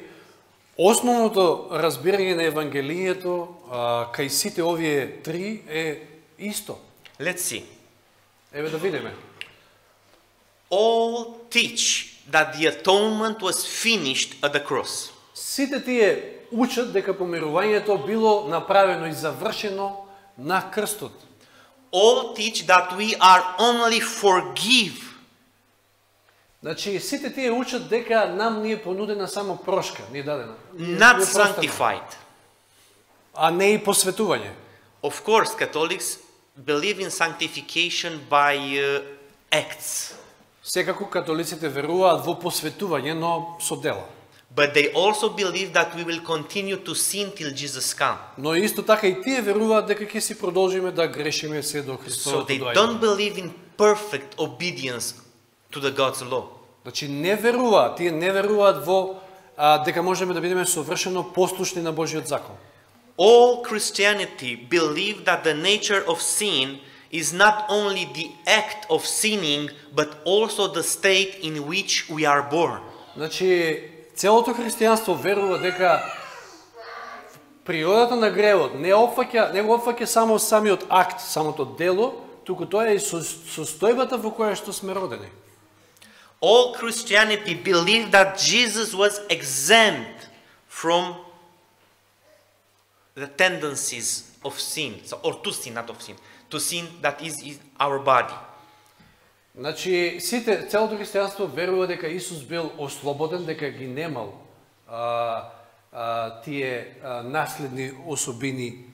основното разбирање на евангелието кај сите овие три е исто. Let's see. Еве да видиме. All teach that the atonement was finished at the cross. Сите тие учат дека помирувањето било направено и завршено на крстот. All teach that we are only forgive. Значи сите тие учат дека нам ни е понудена само прошка, ни е дадена. Not sanctified. А не и посветување. Of course, Catholics believe in sanctification by acts. Секако католиците веруваат во посветување, но со дела. But they also believe that we will continue to sin till Jesus comes. Но исто така и тие веруваат дека ќе си продолжиме да грешиме се до So Христовото they доаѓање. don't believe in perfect obedience to the God's law. Значи не веруваат, тие не веруваат во дека можеме да бидеме совршено послушни на Божиот закон. All Christianity believe that the nature of sin is not only the act of sinning, but also the state in which we are born. Значи целото христијанство верува дека природата на гревот не го опфаќа само самиот акт, самото дело, туку тоа е и состојбата во која што сме родени. All Christianity believe that Jesus was exempt from the tendencies of sin, or to sin, not of sin, to sin that is in our body. Значи, целото христијанство верува дека Исус бил ослободен, дека ги немал тие наследни особини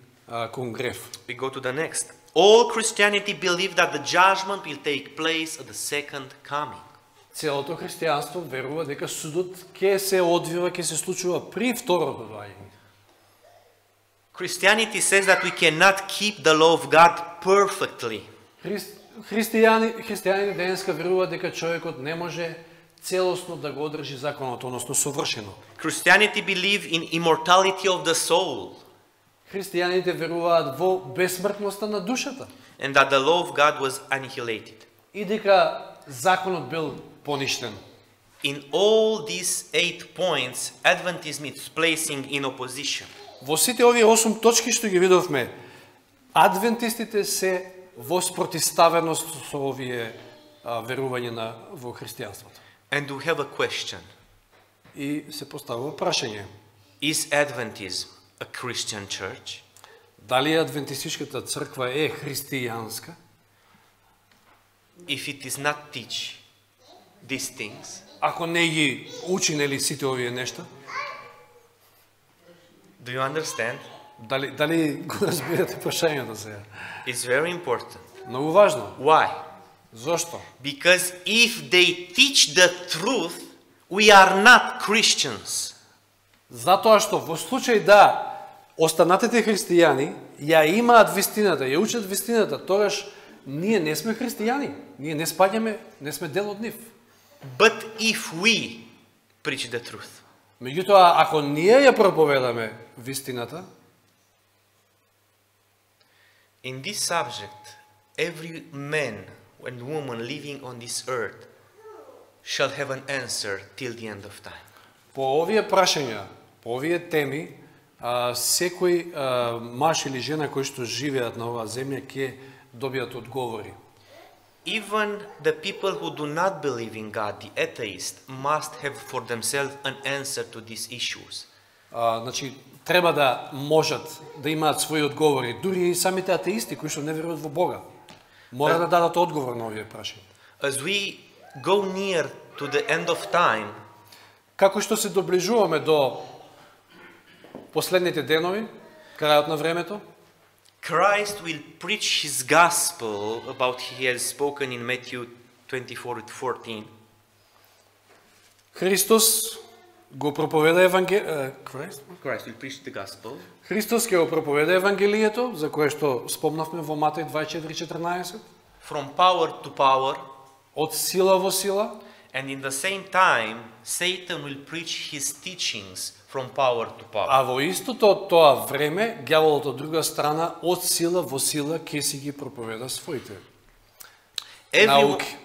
кон грев. We go to the next. All Christianity believe that the judgment will take place at the second coming. Целото христијанство верува дека судот ќе се одвива, ќе се случува при второто доаѓање. Christianity says that we cannot keep the law of God perfectly. Христијани денеска веруваат дека човекот не може целосно да го одржи законот, односно совршено. Christianity believe in immortality of the soul Христијаните веруваат во бесмртноста на душата and that the law of God was annihilated. и дека законот бил поништен. In all these 8 points, Adventism is placing in opposition. Во сите овие 8 точки што ги видовме, адвентистите се во спротивставеност со овие верување во христијанството. And we have a question. И се поставува прашање. Is Adventism a Christian church? Дали адвентистичката црква е христијанска? If it is not teach these things, Ако не ги учи нели сите овие нешта, do you understand? дали го разбирате прашањето сега? It's very important. Многу важно. Why? Зошто? Because if they teach the truth, we are not Christians. Затоа што во случај да останатите христијани ја имаат вистината, ја учат вистината, тогаш ние не сме христијани. Ние не спаѓаме, не сме дел од нив. But if we preach the truth, Меѓутоа, ако ние ја проповедаме вистината, in this subject, every man and woman living on this earth shall have an answer till the end of time. по овие прашања, по овие теми, секој маж или жена кои што живеат на оваа земја ќе добијат одговори. Even the people who do not believe in God, the atheists, must have for themselves an answer to these issues. Значи, треба да можат да имаат своји одговори, дури и самите атеисти кои што не веруваат во Бога. Мора да дадат одговор на овие прашања. As we go near to the end of time, Како што се доближуваме до последните денови, крајот на времето, Christ will preach his gospel about he has spoken in Matthew 24:14. Христос го проповеда Christ will preach the gospel. Христос ќе го проповеда Евангелието, за кое што спомнавме во Матеј 24:14, From power to power, од сила во сила, and in the same time, Satan will preach his teachings from power to power. а во истото тоа време, ѓаволот од друга страна, од сила во сила ќе си ги проповеда своите науки.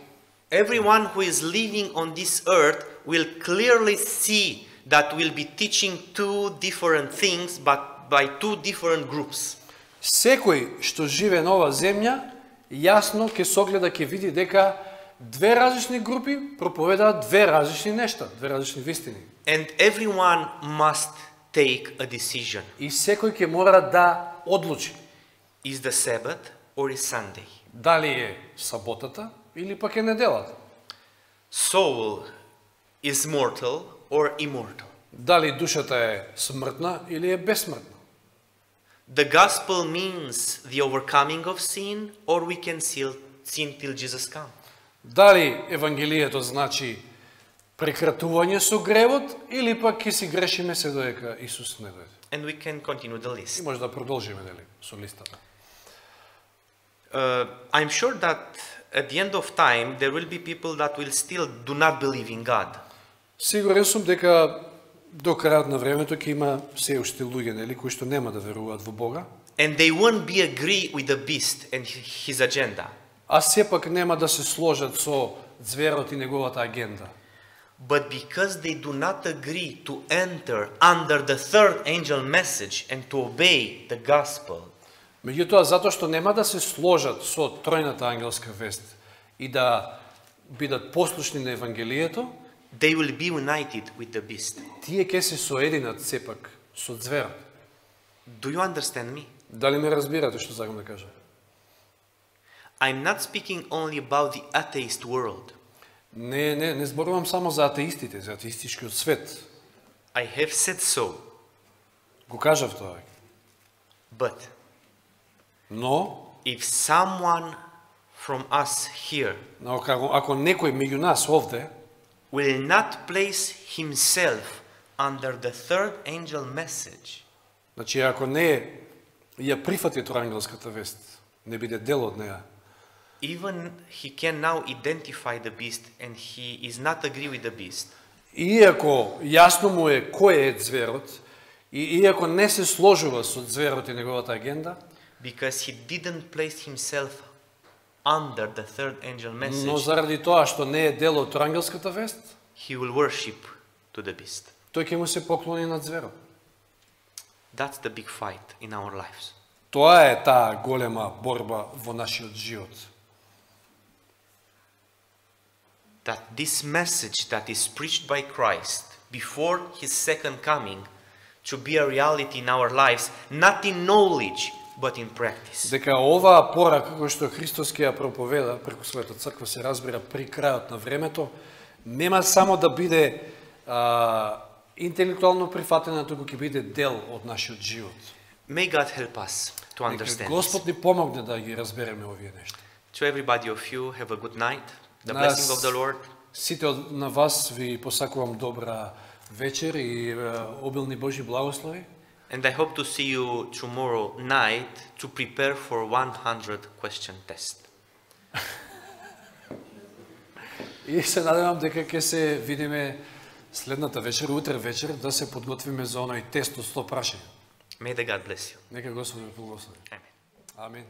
Everyone who is living on this earth will clearly see that we'll be teaching two different things, but by two different groups. Секој што живе на оваа земја, јасно ќе согледа, ќе види дека две различни групи проповедаат две различни нешта, две различни вистини. And everyone must take a decision. И секој ќе мора да одлучи Is the Sabbath or is Sunday? дали е саботата или пак е неделата. Soul is mortal or immortal? Дали душата е смртна или е безсмртна. The gospel means the overcoming of sin, or we can sin till Jesus comes. Дали Евангелието значи прекратување со гревот или пак ќе си грешиме се додека Исус не дојде. And we can continue the И list. може да продолжиме нели со листата. I'm sure that at the end of time there will be people that will still do not believe in God. Сигурен сум дека до крајот на времето ќе има се уште луѓе нели кои што нема да веруваат во Бога, And they won't be agree with the beast and his agenda. а сепак нема да се сложат со зверот и неговата агенда. But because they do not agree to enter under the third angel message and to obey the gospel, Меѓутоа, затоа што нема да се сложат со тројната ангелска вест и да бидат послушни на Евангелието, they will be united with the beast. тие ќе се соединат сепак со зверот. Do you understand me? Дали ме разбирате што сакам да кажам? I'm not speaking only about the atheist world. Не зборувам само за атеистите, за атеистичкиот свет. I have said so, Го кажав тоа. but Но, if someone from us here ако некој меѓу нас овде will not place himself under the third angel message, Значи, ако не ја прифати тоа ангелската вест, не биде дел од неа, even he can now identify the beast and he is not agree with the beast, иако јасно му е кој е зверот, и иако не се сложува со зверот и неговата агенда, because he didn't place himself under the third angel но message, заради тоа што не е дел од ангелската вест, he will worship to the beast. тој ќе му се поклони на зверот. That's the big fight in our lives. Тоа е таа голема борба во нашиот живот. That this message that is preached by Christ before his second coming to be a reality in our lives, not in knowledge, but in practice. Дека оваа порака која што Христос ќе ја проповеда преку својата црква се разбира при крајот на времето, нема само да биде интелектуално прифатена, туку ќе биде дел од нашиот живот. May God help us to Нека understand this. Господ ни помогне да ги разбереме овие нешта. To everybody of you, have a good night. The Нас- blessing of the Lord. Сите на вас ви посакувам добра вечер и обилни Божји благослови. And I hope to see you tomorrow night to prepare for 100 question test. И се надевам дека ќе се видиме следната вечер, утре вечер, да се подготвиме за оној тест од 100 прашања. May the God bless you. Нека Господ ви благослови. Amen. Амин.